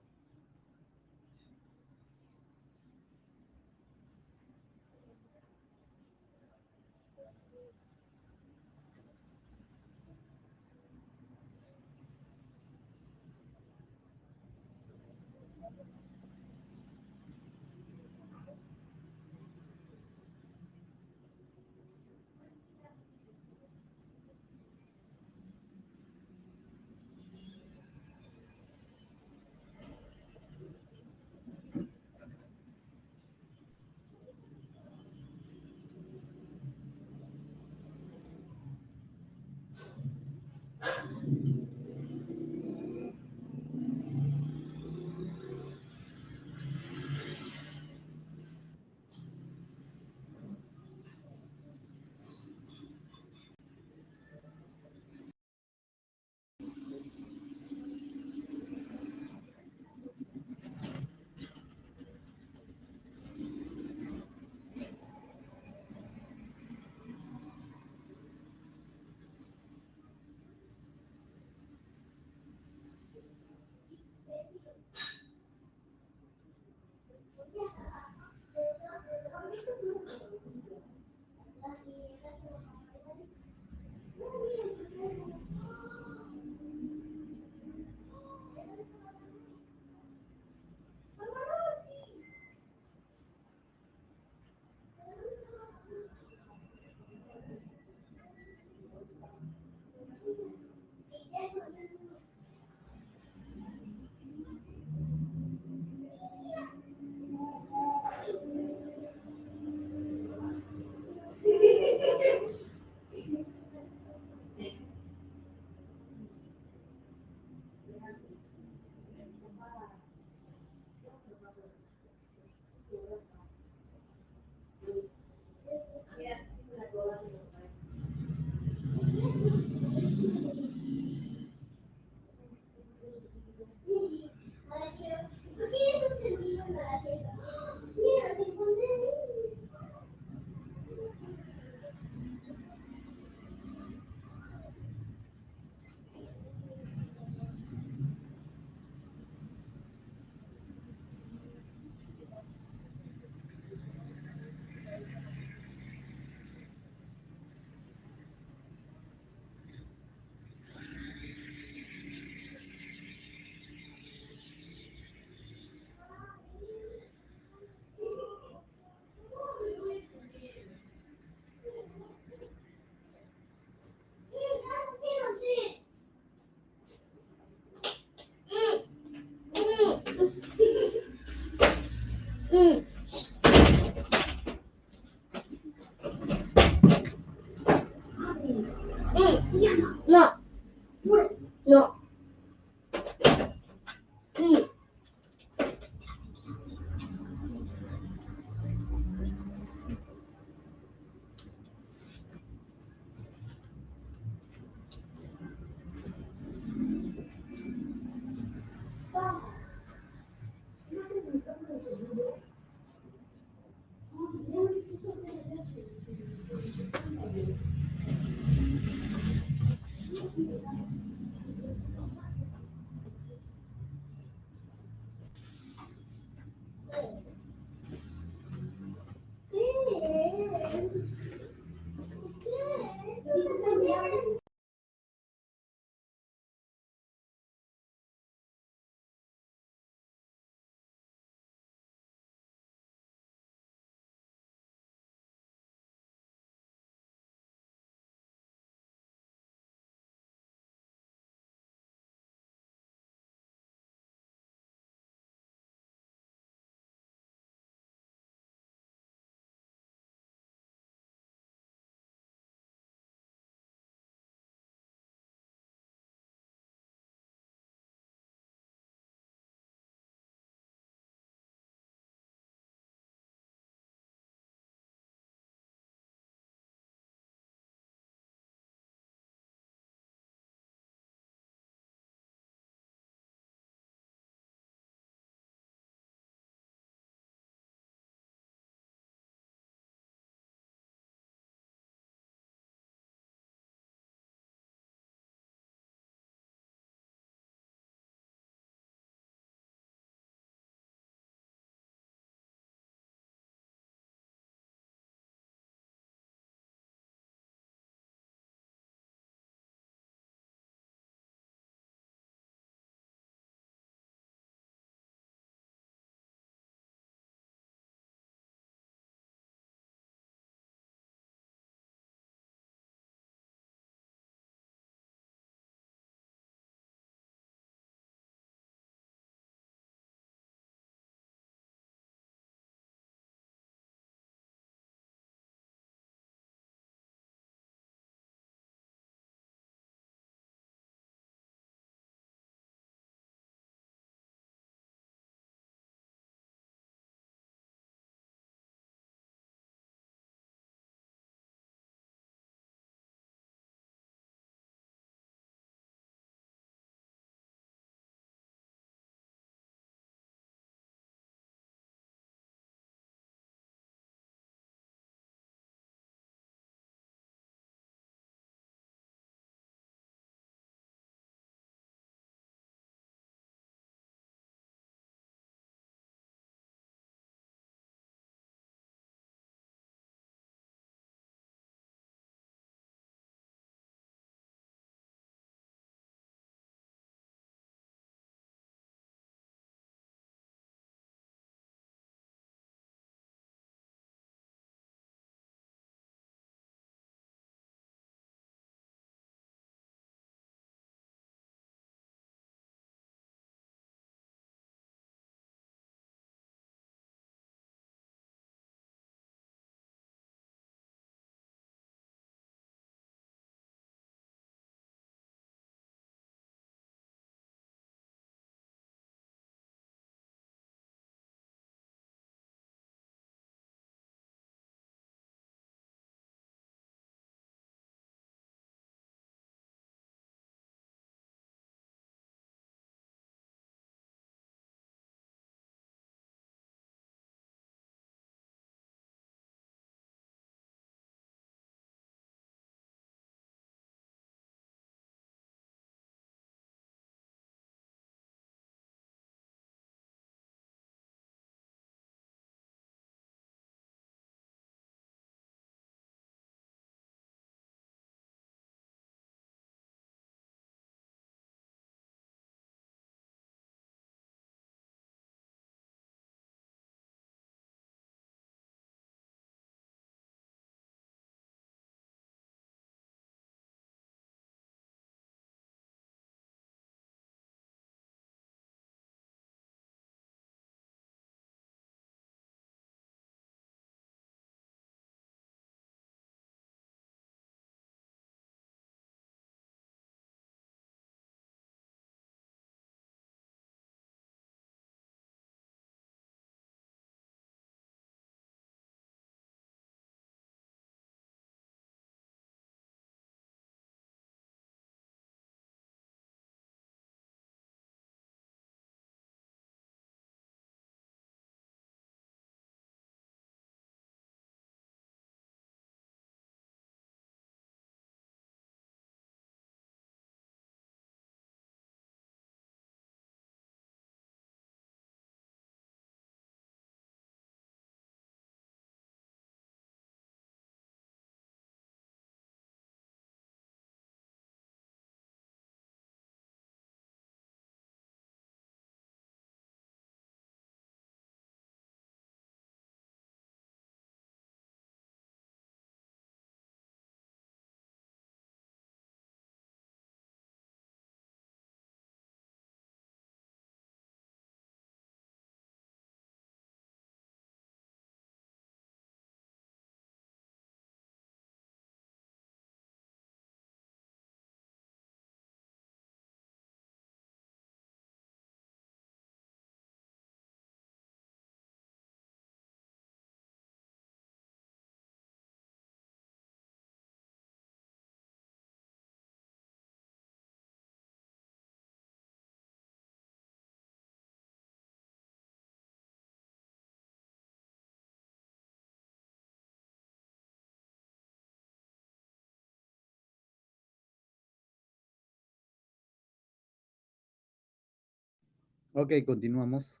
Ok, continuamos.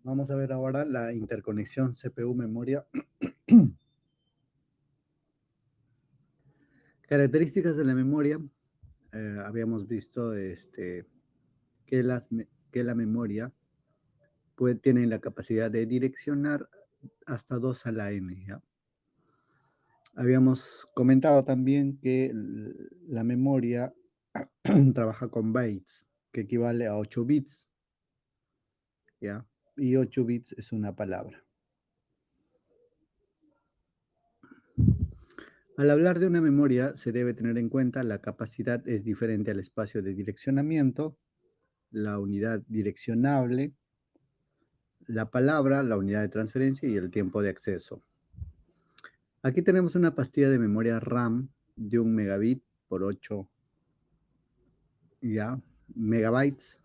Vamos a ver ahora la interconexión CPU-memoria. Características de la memoria. Habíamos visto que la memoria tiene la capacidad de direccionar hasta 2 a la n, ¿ya? Habíamos comentado también que la memoria trabaja con bytes, que equivale a 8 bits, ¿ya? Y 8 bits es una palabra. Al hablar de una memoria, se debe tener en cuenta la capacidad es diferente al espacio de direccionamiento, la unidad direccionable, la palabra, la unidad de transferencia y el tiempo de acceso. Aquí tenemos una pastilla de memoria RAM de 1 megabit por 8 megabytes.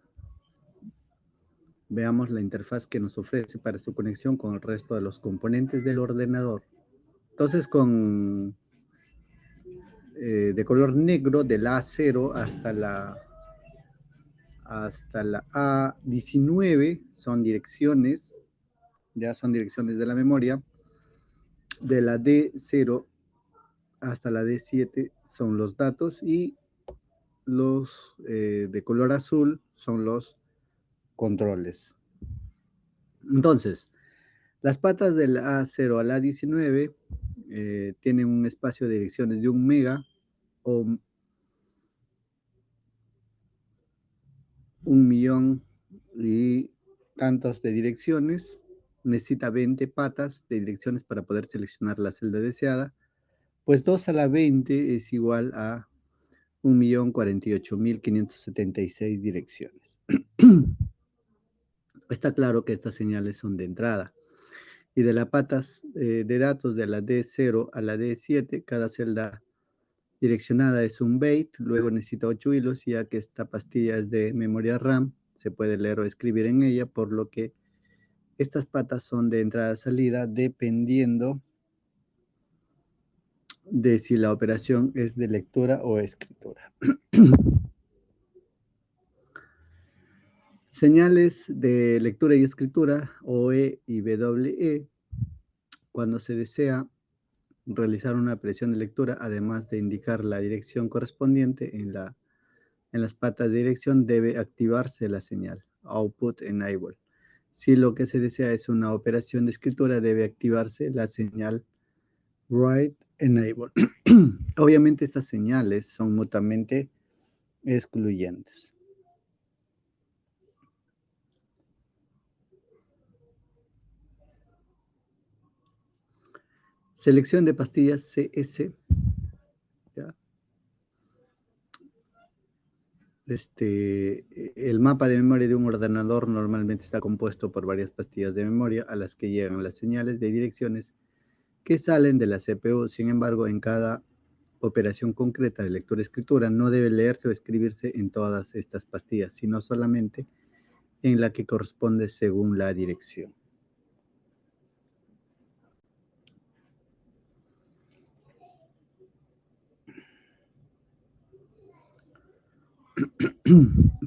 Veamos la interfaz que nos ofrece para su conexión con el resto de los componentes del ordenador. Entonces, de color negro, de la A0 hasta la A19 son direcciones, ya son direcciones de la memoria. De la D0 hasta la D7 son los datos y los de color azul son los controles. Entonces, las patas del A0 a la A19 tienen un espacio de direcciones de 1 mega o 1.000.000 y tantos de direcciones. Necesita 20 patas de direcciones para poder seleccionar la celda deseada. Pues 2 a la 20 es igual a 1.048.576 direcciones. Está claro que estas señales son de entrada. Y de las patas de datos de la D0 a la D7, cada celda direccionada es un byte, luego necesita 8 hilos, ya que esta pastilla es de memoria RAM, se puede leer o escribir en ella, por lo que estas patas son de entrada-salida dependiendo de si la operación es de lectura o escritura. Señales de lectura y escritura, OE y WE, cuando se desea realizar una operación de lectura, además de indicar la dirección correspondiente en las patas de dirección, debe activarse la señal Output Enable. Si lo que se desea es una operación de escritura, debe activarse la señal Write Enable. Obviamente estas señales son mutuamente excluyentes. Selección de pastillas CS. ¿Ya? El mapa de memoria de un ordenador normalmente está compuesto por varias pastillas de memoria a las que llegan las señales de direcciones que salen de la CPU. Sin embargo, en cada operación concreta de lectura-escritura no debe leerse o escribirse en todas estas pastillas, sino solamente en la que corresponde según la dirección.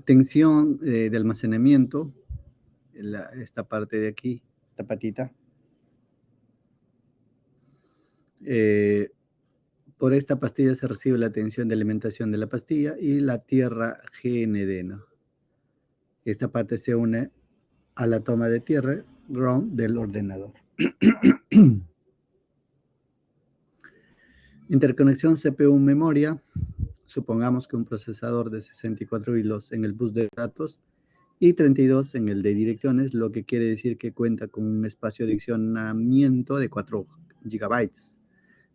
Tensión de almacenamiento, esta parte de aquí, esta patita. Por esta pastilla se recibe la tensión de alimentación de la pastilla y la tierra GND, ¿no? Esta parte se une a la toma de tierra, ground, del ordenador. Interconexión CPU-memoria. Supongamos que un procesador de 64 hilos en el bus de datos y 32 en el de direcciones, lo que quiere decir que cuenta con un espacio de direccionamiento de 4 gigabytes.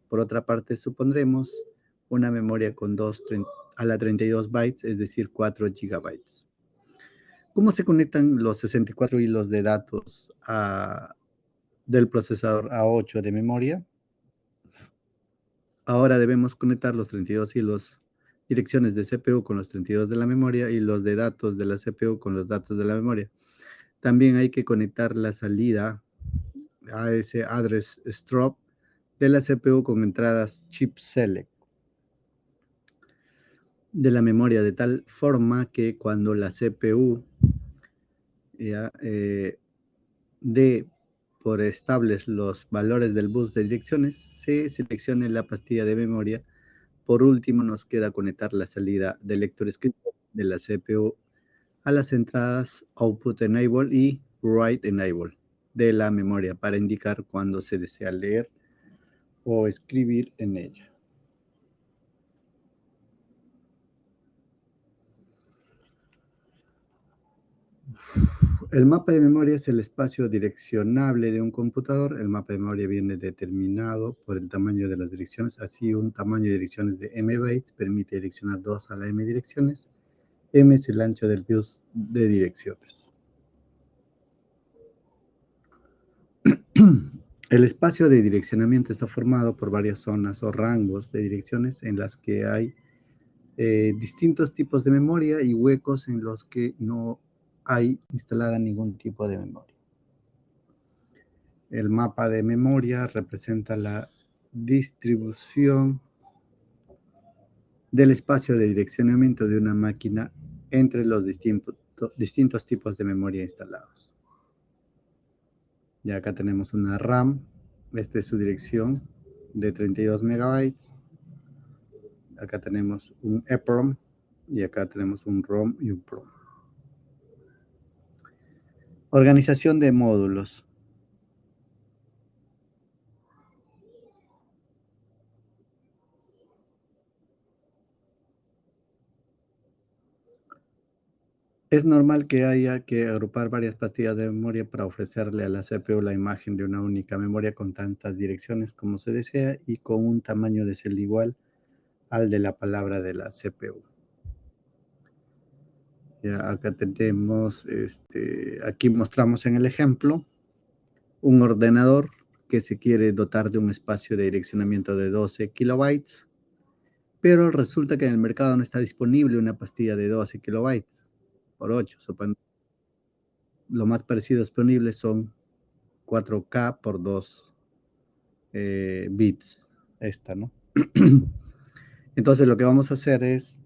Por otra parte, supondremos una memoria con 2 a la 32 bytes, es decir, 4 gigabytes. ¿Cómo se conectan los 64 hilos de datos del procesador A8 de memoria? Ahora debemos conectar los 32 hilos direcciones de CPU con los 32 de la memoria y los de datos de la CPU con los datos de la memoria. También hay que conectar la salida a ese address strobe de la CPU con entradas chip select. de la memoria de tal forma que cuando la CPU dé por estables los valores del bus de direcciones, se seleccione la pastilla de memoria. Por último, nos queda conectar la salida de lector-escritor de la CPU a las entradas Output Enable y Write Enable de la memoria para indicar cuando se desea leer o escribir en ella. El mapa de memoria es el espacio direccionable de un computador. El mapa de memoria viene determinado por el tamaño de las direcciones. Así, un tamaño de direcciones de m bytes permite direccionar 2 a la m direcciones. M es el ancho del bus de direcciones. El espacio de direccionamiento está formado por varias zonas o rangos de direcciones en las que hay distintos tipos de memoria y huecos en los que no hay instalada ningún tipo de memoria. El mapa de memoria representa la distribución del espacio de direccionamiento de una máquina entre los distintos tipos de memoria instalados. Y acá tenemos una RAM, esta es su dirección de 32 megabytes. Acá tenemos un EPROM y acá tenemos un ROM y un PROM. Organización de módulos. Es normal que haya que agrupar varias pastillas de memoria para ofrecerle a la CPU la imagen de una única memoria con tantas direcciones como se desea y con un tamaño de celda igual al de la palabra de la CPU. Ya, acá tenemos, aquí mostramos en el ejemplo un ordenador que se quiere dotar de un espacio de direccionamiento de 12 kilobytes, pero resulta que en el mercado no está disponible una pastilla de 12 kilobytes por 8. Lo más parecido disponible son 4K por 2 bits, esta, ¿no? Entonces lo que vamos a hacer es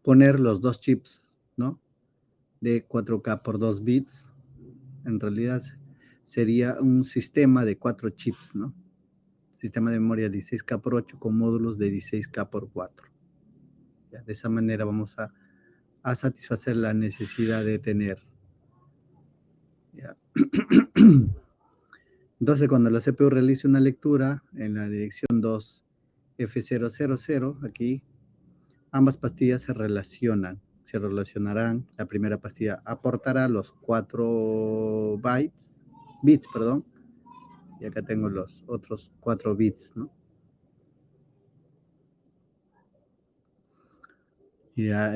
poner los dos chips, ¿no? De 4K por 2 bits. En realidad sería un sistema de 4 chips, ¿no? Sistema de memoria 16K por 8 con módulos de 16K por 4. ¿Ya? De esa manera vamos a satisfacer la necesidad de tener. ¿Ya? Entonces, cuando la CPU realice una lectura en la dirección 2F000, aquí, ambas pastillas se relacionarán. La primera pastilla aportará los 4 bits, perdón, y acá tengo los otros 4 bits, ¿no? Ya,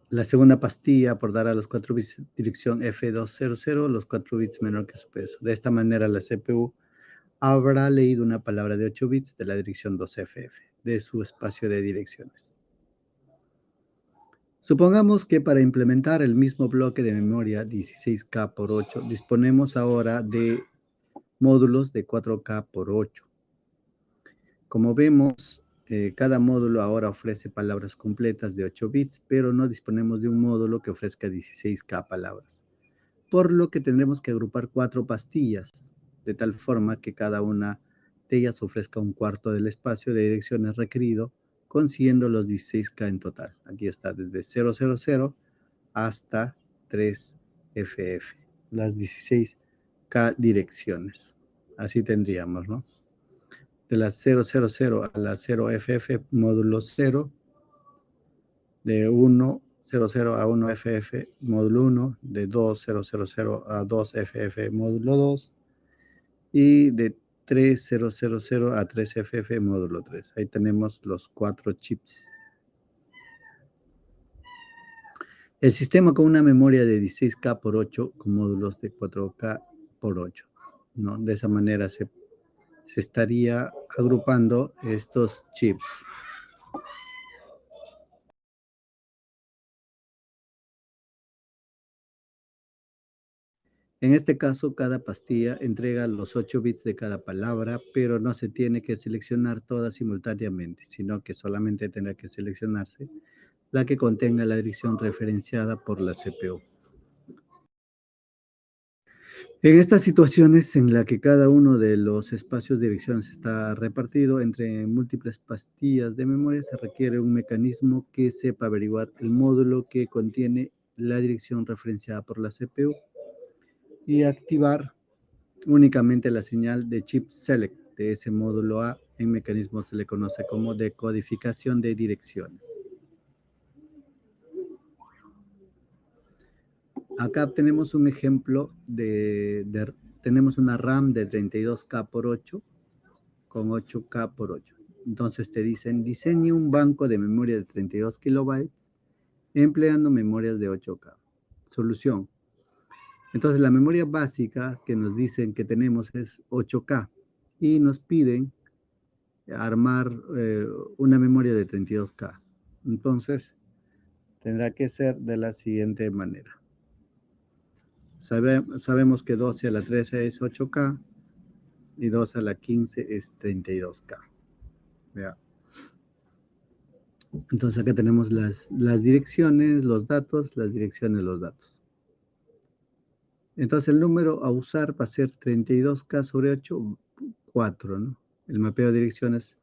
la segunda pastilla aportará los 4 bits dirección F200, los 4 bits menor que su peso. De esta manera la CPU habrá leído una palabra de 8 bits de la dirección 2FF, de su espacio de direcciones. Supongamos que para implementar el mismo bloque de memoria 16K por 8, disponemos ahora de módulos de 4K por 8. Como vemos, cada módulo ahora ofrece palabras completas de 8 bits, pero no disponemos de un módulo que ofrezca 16K palabras. Por lo que tendremos que agrupar 4 pastillas, de tal forma que cada una de ellas ofrezca un cuarto del espacio de direcciones requerido, consiguiendo los 16K en total. Aquí está, desde 000 hasta 3FF, las 16K direcciones. Así tendríamos, ¿no? De las 000 a la 0FF, módulo 0, de 100 a 1FF, módulo 1, de 2000 a 2FF, módulo 2, y de 3000 a 3FF, módulo 3. Ahí tenemos los 4 chips. El sistema con una memoria de 16K por 8 con módulos de 4K por 8, ¿no? De esa manera se estaría agrupando estos chips. En este caso, cada pastilla entrega los 8 bits de cada palabra, pero no se tiene que seleccionar todas simultáneamente, sino que solamente tendrá que seleccionarse la que contenga la dirección referenciada por la CPU. En estas situaciones en las que cada uno de los espacios de direcciones está repartido entre múltiples pastillas de memoria, se requiere un mecanismo que sepa averiguar el módulo que contiene la dirección referenciada por la CPU y activar únicamente la señal de chip select de ese módulo A. En mecanismo se le conoce como decodificación de direcciones. Acá tenemos un ejemplo tenemos una RAM de 32K por 8 con 8K por 8. Entonces te dicen, diseñe un banco de memoria de 32 kilobytes empleando memorias de 8K. Solución. Entonces la memoria básica que nos dicen que tenemos es 8K y nos piden armar una memoria de 32K. Entonces tendrá que ser de la siguiente manera. Sabemos que 12 a la 13 es 8K y 2 a la 15 es 32K. ¿Vea? Entonces acá tenemos las direcciones, los datos, las direcciones, los datos. Entonces el número a usar va a ser 32K sobre 8, 4, ¿no? El mapeo de direcciones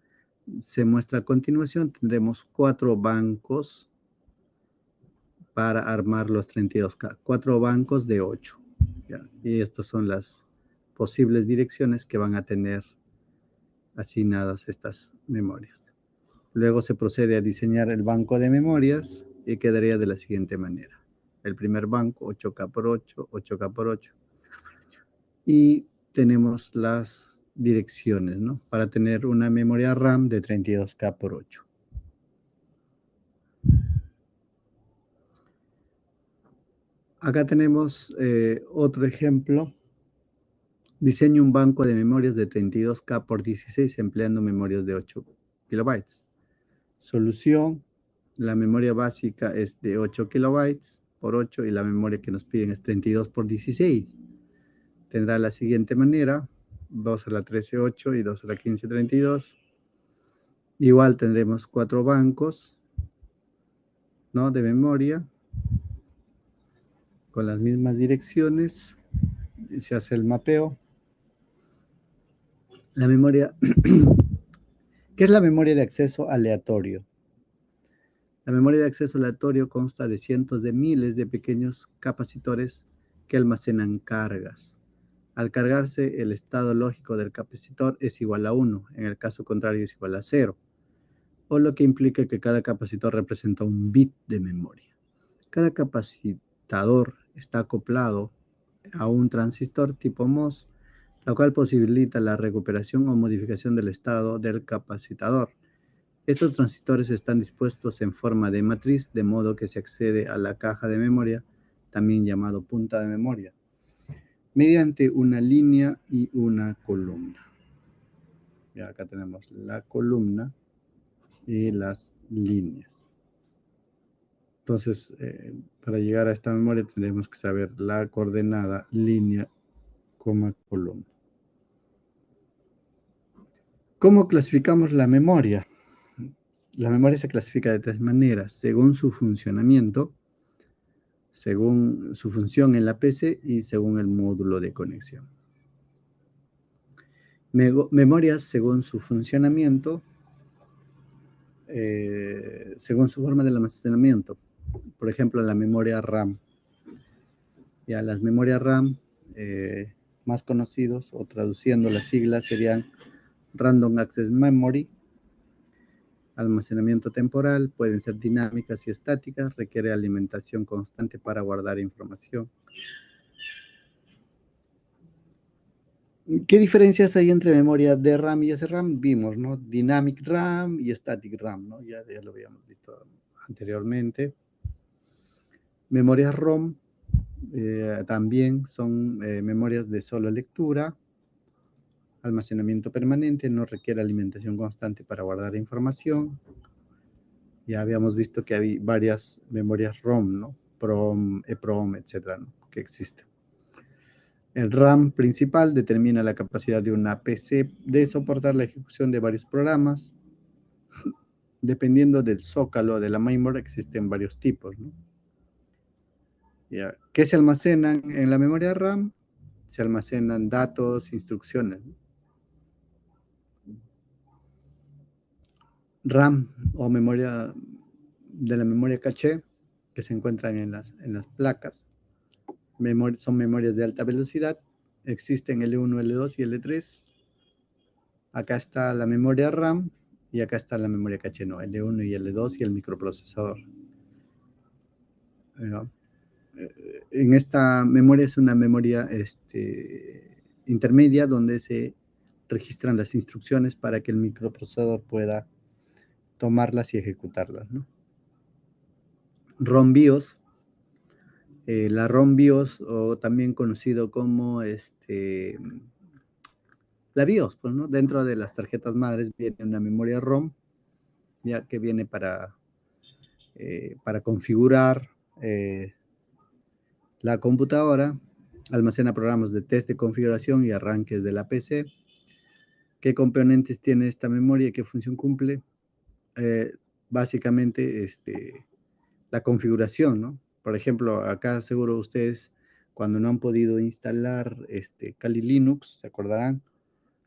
se muestra a continuación. Tendremos 4 bancos para armar los 32K. 4 bancos de 8. ¿Ya? Y estas son las posibles direcciones que van a tener asignadas estas memorias. Luego se procede a diseñar el banco de memorias y quedaría de la siguiente manera. El primer banco, 8K por 8, 8K por 8. Y tenemos las direcciones, ¿no? Para tener una memoria RAM de 32K por 8. Acá tenemos otro ejemplo. Diseño un banco de memorias de 32K por 16 empleando memorias de 8 kilobytes. Solución. La memoria básica es de 8 kilobytes por 8 y la memoria que nos piden es 32 por 16. Tendrá la siguiente manera. 2 a la 13, 8 y 2 a la 15, 32. Igual tendremos 4 bancos, ¿no? De memoria con las mismas direcciones y se hace el mapeo. La memoria, ¿qué es la memoria de acceso aleatorio? La memoria de acceso aleatorio consta de cientos de miles de pequeños capacitores que almacenan cargas. Al cargarse, el estado lógico del capacitor es igual a 1, en el caso contrario es igual a 0, o lo que implica que cada capacitor representa un bit de memoria. Cada capacitador está acoplado a un transistor tipo MOS, lo cual posibilita la recuperación o modificación del estado del capacitador. Estos transistores están dispuestos en forma de matriz, de modo que se accede a la caja de memoria, también llamado punta de memoria, mediante una línea y una columna. Y acá tenemos la columna y las líneas. Entonces, para llegar a esta memoria tendremos que saber la coordenada línea, coma, columna. ¿Cómo clasificamos la memoria? La memoria se clasifica de 3 maneras, según su funcionamiento, según su función en la PC y según el módulo de conexión. Memorias según su funcionamiento, según su forma de almacenamiento. Por ejemplo, la memoria RAM. Ya las memorias RAM más conocidos, o traduciendo las siglas, serían Random Access Memory, almacenamiento temporal, pueden ser dinámicas y estáticas, requiere alimentación constante para guardar información. ¿Qué diferencias hay entre memoria DRAM y SRAM? Vimos, ¿no? Dynamic RAM y Static RAM, ¿no? Ya lo habíamos visto anteriormente. Memorias ROM también son memorias de solo lectura, almacenamiento permanente, no requiere alimentación constante para guardar información. Ya habíamos visto que hay varias memorias ROM, ¿no? PROM, EPROM, etcétera, ¿no? Que existen. El RAM principal determina la capacidad de una PC de soportar la ejecución de varios programas. Dependiendo del zócalo de la memoria, existen varios tipos, ¿no? Ya. ¿Qué se almacenan en la memoria RAM? Se almacenan datos, instrucciones, ¿no? RAM o memoria de la memoria caché que se encuentran en las placas. Son memorias de alta velocidad. Existen L1, L2 y L3. Acá está la memoria RAM y acá está la memoria caché, no, L1 y L2 y el microprocesador. En esta memoria es una memoria intermedia donde se registran las instrucciones para que el microprocesador pueda tomarlas y ejecutarlas, ¿no? ROM BIOS. La ROM BIOS, o también conocido como la BIOS, pues, ¿no? Dentro de las tarjetas madres viene una memoria ROM, ya que viene para configurar la computadora, almacena programas de test de configuración y arranques de la PC. ¿Qué componentes tiene esta memoria y qué función cumple? Básicamente, la configuración, ¿no? Por ejemplo, acá seguro ustedes, cuando no han podido instalar Kali Linux, ¿se acordarán?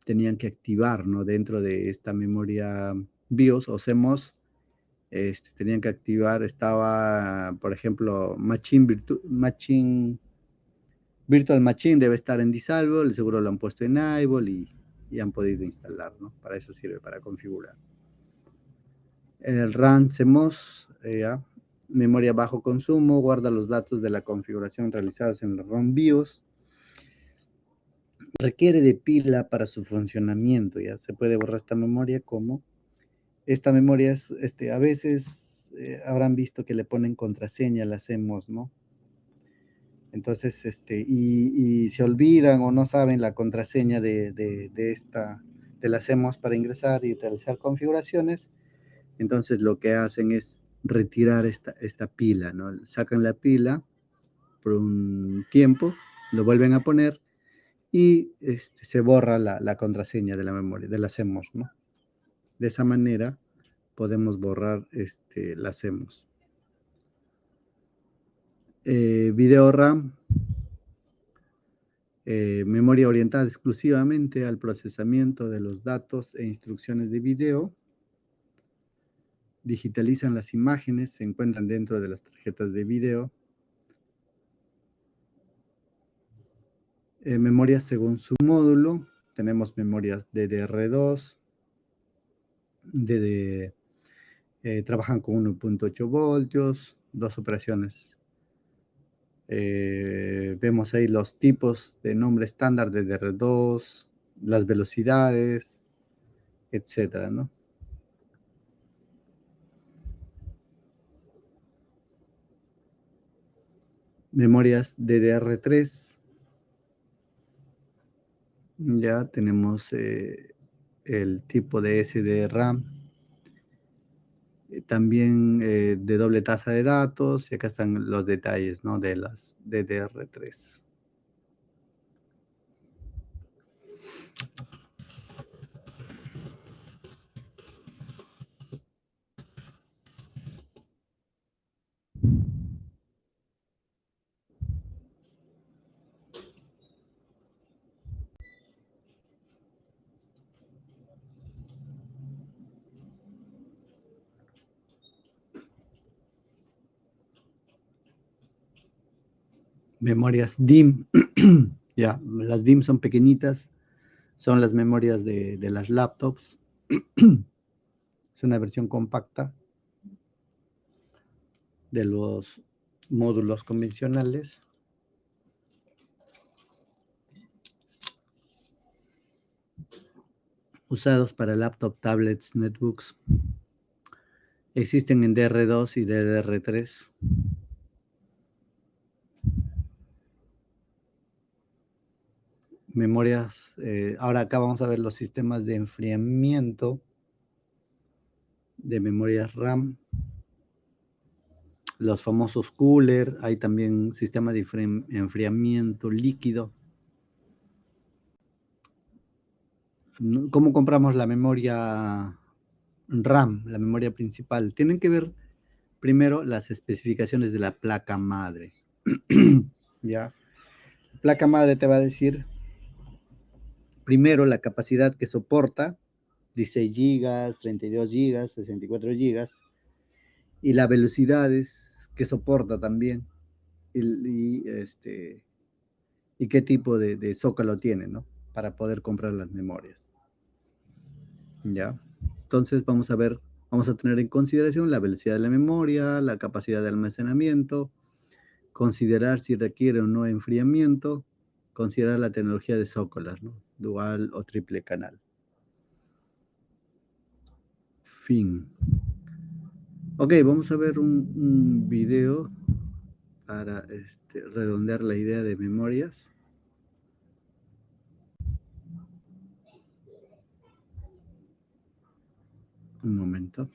Tenían que activar, ¿no? Dentro de esta memoria BIOS o CMOS, tenían que activar, estaba, por ejemplo, Virtual Machine debe estar en Disable, seguro lo han puesto en Enable y han podido instalar, ¿no? Para eso sirve, para configurar. El RAM CMOS, memoria bajo consumo, guarda los datos de la configuración realizadas en el ROM BIOS. Requiere de pila para su funcionamiento, ya se puede borrar esta memoria como... Esta memoria es, a veces habrán visto que le ponen contraseña, la hacemos, ¿no? Entonces, y se olvidan o no saben la contraseña de la hacemos para ingresar y realizar configuraciones. Entonces lo que hacen es retirar esta pila, ¿no? Sacan la pila por un tiempo, lo vuelven a poner y se borra la contraseña de la memoria, de la hacemos, ¿no? De esa manera podemos borrar la hacemos. Video RAM, memoria orientada exclusivamente al procesamiento de los datos e instrucciones de video. Digitalizan las imágenes, se encuentran dentro de las tarjetas de video. Memorias según su módulo, tenemos memorias DDR2, trabajan con 1.8 voltios, 2 operaciones. Vemos ahí los tipos de nombre estándar de DDR2, las velocidades, etcétera, ¿no? Memorias DDR3. Ya tenemos el tipo de SDRAM. También de doble tasa de datos. Y acá están los detalles, ¿no? De las DDR3. Memorias DIMM. Ya, las DIMM son pequeñitas. Son las memorias de las laptops. Es una versión compacta de los módulos convencionales. Usados para laptop, tablets, netbooks. Existen en DR2 y DDR3. Memorias, ahora acá vamos a ver los sistemas de enfriamiento de memorias RAM. Los famosos cooler, hay también sistemas de enfriamiento líquido. ¿Cómo compramos la memoria RAM, la memoria principal? Tienen que ver primero las especificaciones de la placa madre. ¿Ya? La placa madre te va a decir primero la capacidad que soporta, 16 GB, 32 GB, 64 GB, y las velocidades que soporta también, y qué tipo de zócalo tiene, ¿no? Para poder comprar las memorias. ¿Ya? Entonces vamos a tener en consideración la velocidad de la memoria, la capacidad de almacenamiento, considerar si requiere o no enfriamiento, considerar la tecnología de zócalas, ¿no? Dual o triple canal. Fin. Ok, vamos a ver un video para redondear la idea de memorias. Un momento.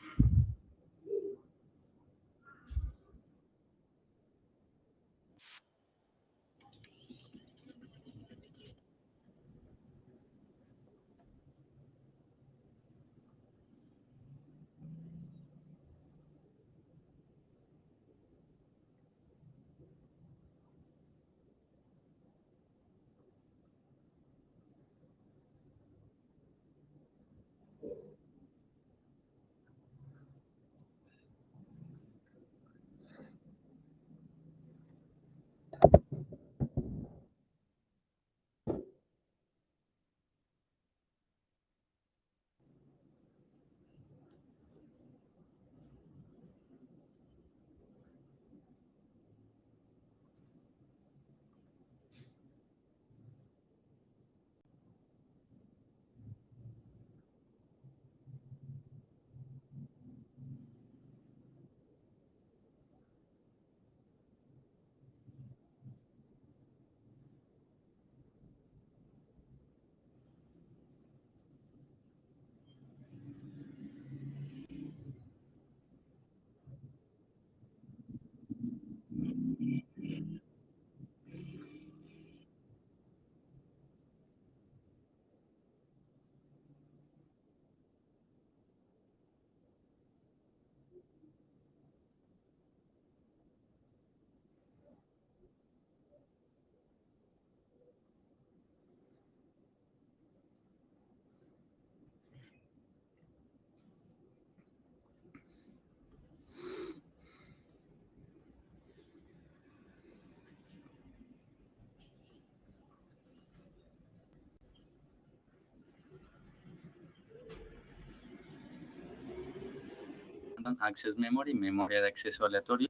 Access Memory, memoria de acceso aleatorio.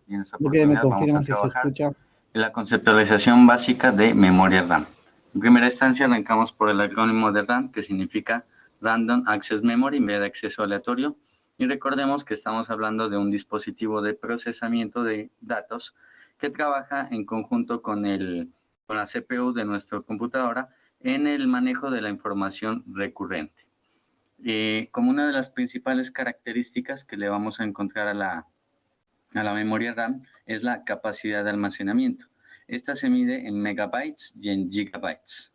Y en esta Me oportunidad vamos confirma a si se trabajar escucha. en la conceptualización básica de memoria RAM. En primera instancia arrancamos por el acrónimo de RAM, que significa Random Access Memory, memoria de acceso aleatorio. Y recordemos que estamos hablando de un dispositivo de procesamiento de datos que trabaja en conjunto con la CPU de nuestra computadora en el manejo de la información recurrente. Como una de las principales características que le vamos a encontrar a la memoria RAM es la capacidad de almacenamiento. Esta se mide en megabytes y en gigabytes.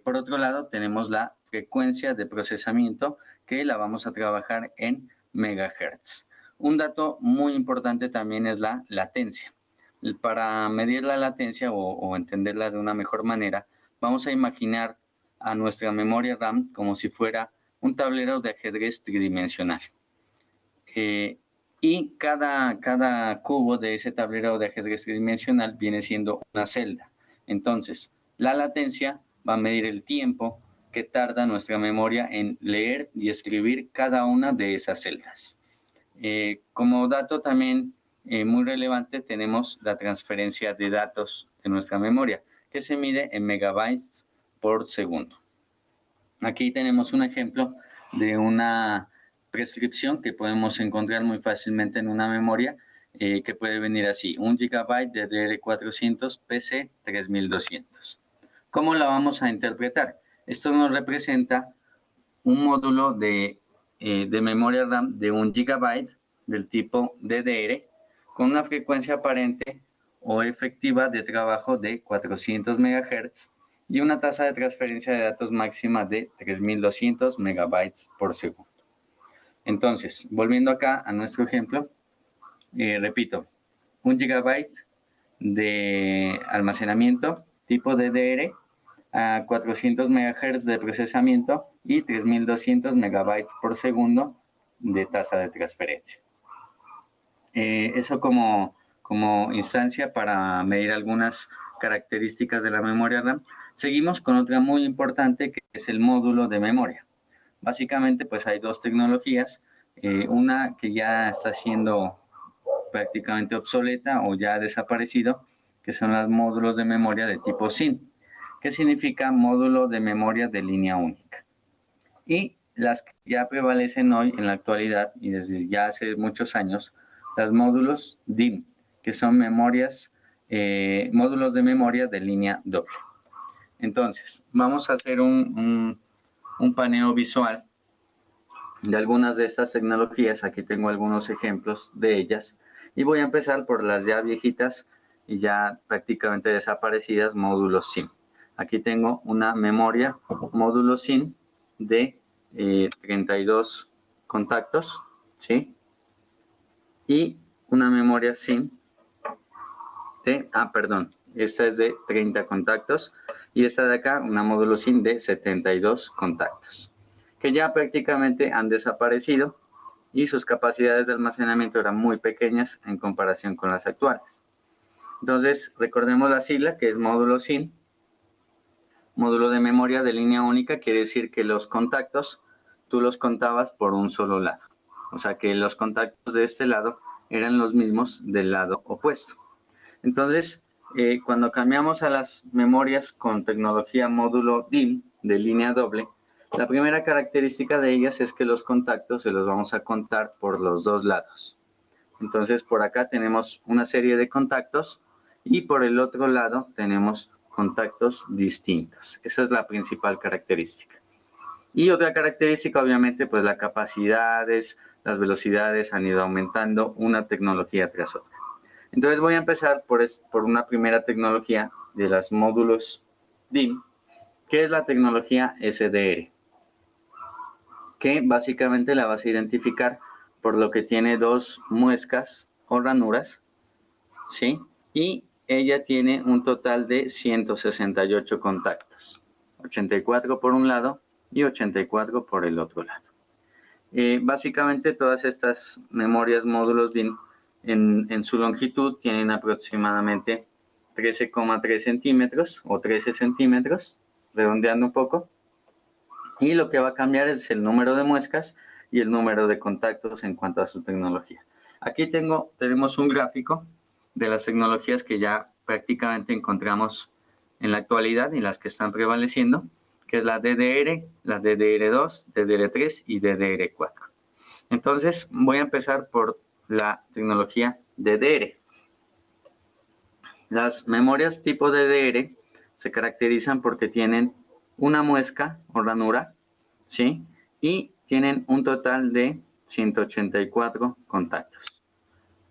Por otro lado, tenemos la frecuencia de procesamiento, que la vamos a trabajar en megahertz. Un dato muy importante también es la latencia. Para medir la latencia o entenderla de una mejor manera, vamos a imaginar a nuestra memoria RAM como si fuera un tablero de ajedrez tridimensional. Y cada cubo de ese tablero de ajedrez tridimensional viene siendo una celda. Entonces, la latencia va a medir el tiempo que tarda nuestra memoria en leer y escribir cada una de esas celdas. Como dato también muy relevante, tenemos la transferencia de datos de nuestra memoria, que se mide en megabytes por segundo. Aquí tenemos un ejemplo de una prescripción que podemos encontrar muy fácilmente en una memoria, que puede venir así: 1 GB de DDR400 PC 3200. ¿Cómo la vamos a interpretar? Esto nos representa un módulo de memoria RAM de 1 GB del tipo DDR con una frecuencia aparente o efectiva de trabajo de 400 MHz y una tasa de transferencia de datos máxima de 3200 megabytes por segundo. Entonces, volviendo acá a nuestro ejemplo, repito, 1 gigabyte de almacenamiento tipo DDR a 400 MHz de procesamiento y 3200 megabytes por segundo de tasa de transferencia. Eso como instancia para medir algunas características de la memoria RAM. Seguimos con otra muy importante que es el módulo de memoria. Básicamente pues hay dos tecnologías, una que ya está siendo prácticamente obsoleta o ya ha desaparecido, que son los módulos de memoria de tipo SIM, que significa módulo de memoria de línea única. Y las que ya prevalecen hoy en la actualidad y desde ya hace muchos años, los módulos DIMM, que son módulos de memoria de línea doble. Entonces, vamos a hacer un paneo visual de algunas de estas tecnologías. Aquí tengo algunos ejemplos de ellas. Y voy a empezar por las ya viejitas y ya prácticamente desaparecidas, módulos SIM. Aquí tengo una memoria módulo SIM de 32 contactos, ¿sí? Y una memoria SIM de, esta es de 30 contactos. Y esta de acá, una módulo SIM de 72 contactos, que ya prácticamente han desaparecido y sus capacidades de almacenamiento eran muy pequeñas en comparación con las actuales. Entonces, recordemos la sigla que es módulo SIM, módulo de memoria de línea única, quiere decir que los contactos tú los contabas por un solo lado. O sea que los contactos de este lado eran los mismos del lado opuesto. Entonces, cuando cambiamos a las memorias con tecnología módulo DIMM de línea doble, la primera característica de ellas es que los contactos se los vamos a contar por los dos lados. Entonces, por acá tenemos una serie de contactos y por el otro lado tenemos contactos distintos. Esa es la principal característica. Y otra característica, obviamente, pues las capacidades, las velocidades han ido aumentando una tecnología tras otra. Entonces voy a empezar por una primera tecnología de los módulos DIMM, que es la tecnología SDR, que básicamente la vas a identificar por lo que tiene dos muescas o ranuras, ¿sí? Y ella tiene un total de 168 contactos, 84 por un lado y 84 por el otro lado. Básicamente todas estas memorias módulos DIMM en su longitud tienen aproximadamente 13,3 centímetros o 13 centímetros, redondeando un poco. Y lo que va a cambiar es el número de muescas y el número de contactos en cuanto a su tecnología. Aquí tenemos un gráfico de las tecnologías que ya prácticamente encontramos en la actualidad y las que están prevaleciendo, que es la DDR, la DDR2, DDR3 y DDR4. Entonces voy a empezar por la tecnología DDR. Las memorias tipo DDR se caracterizan porque tienen una muesca o ranura, ¿sí? Y tienen un total de 184 contactos.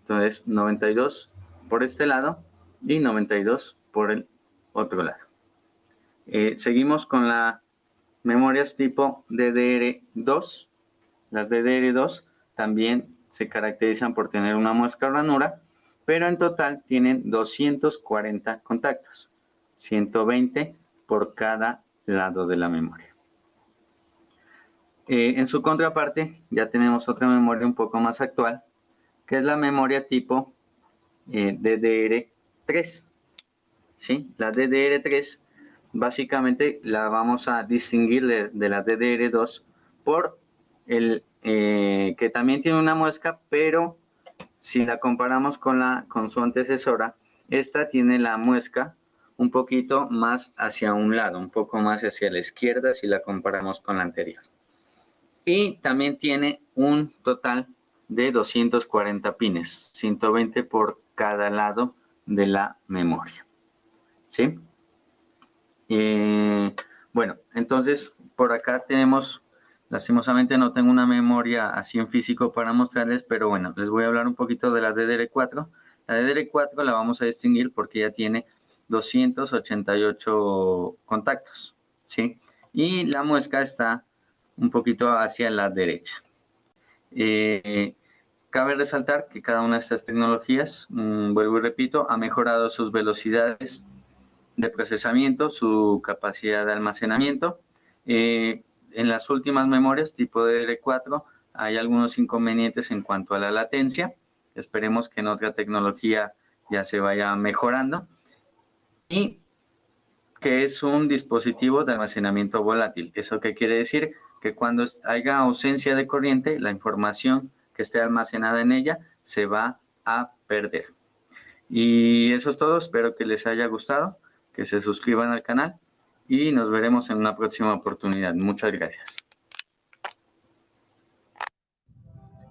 Entonces, 92 por este lado y 92 por el otro lado. Seguimos con las memorias tipo DDR2. Las DDR2 también se caracterizan por tener una muesca o ranura, pero en total tienen 240 contactos, 120 por cada lado de la memoria. En su contraparte ya tenemos otra memoria un poco más actual, que es la memoria tipo DDR3. ¿Sí? La DDR3 básicamente la vamos a distinguir de la DDR2 por el que también tiene una muesca, pero si la comparamos con su antecesora, esta tiene la muesca un poquito más hacia un lado, un poco más hacia la izquierda si la comparamos con la anterior. Y también tiene un total de 240 pines, 120 por cada lado de la memoria. ¿Sí? Bueno, entonces por acá tenemos, lastimosamente no tengo una memoria así en físico para mostrarles, pero bueno, les voy a hablar un poquito de la DDR4. La DDR4 la vamos a distinguir porque ya tiene 288 contactos, ¿sí? Y la muesca está un poquito hacia la derecha. Cabe resaltar que cada una de estas tecnologías, vuelvo y repito, ha mejorado sus velocidades de procesamiento, su capacidad de almacenamiento. En las últimas memorias tipo DDR4 hay algunos inconvenientes en cuanto a la latencia. Esperemos que en otra tecnología ya se vaya mejorando. Y que es un dispositivo de almacenamiento volátil. ¿Eso qué quiere decir? Que cuando haya ausencia de corriente, la información que esté almacenada en ella se va a perder. Y eso es todo. Espero que les haya gustado, que se suscriban al canal y nos veremos en una próxima oportunidad. Muchas gracias.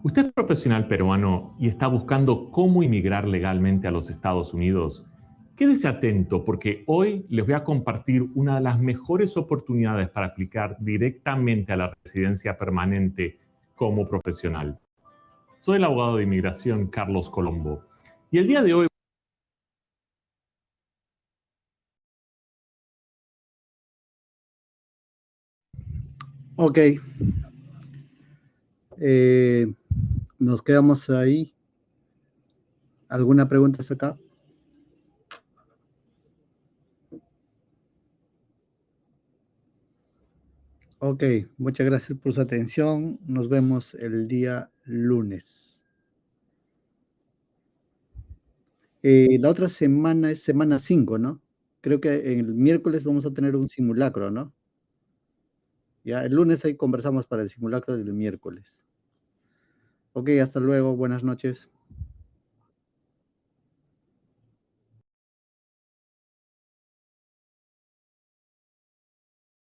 ¿Usted es profesional peruano y está buscando cómo inmigrar legalmente a los Estados Unidos? Quédese atento porque hoy les voy a compartir una de las mejores oportunidades para aplicar directamente a la residencia permanente como profesional. Soy el abogado de inmigración Carlos Colombo y el día de hoy Ok. Nos quedamos ahí. ¿Alguna pregunta hasta acá? Ok, muchas gracias por su atención. Nos vemos el día lunes. La otra semana es semana 5, ¿no? Creo que el miércoles vamos a tener un simulacro, ¿no? Ya, el lunes ahí conversamos para el simulacro del miércoles. Ok, hasta luego, buenas noches.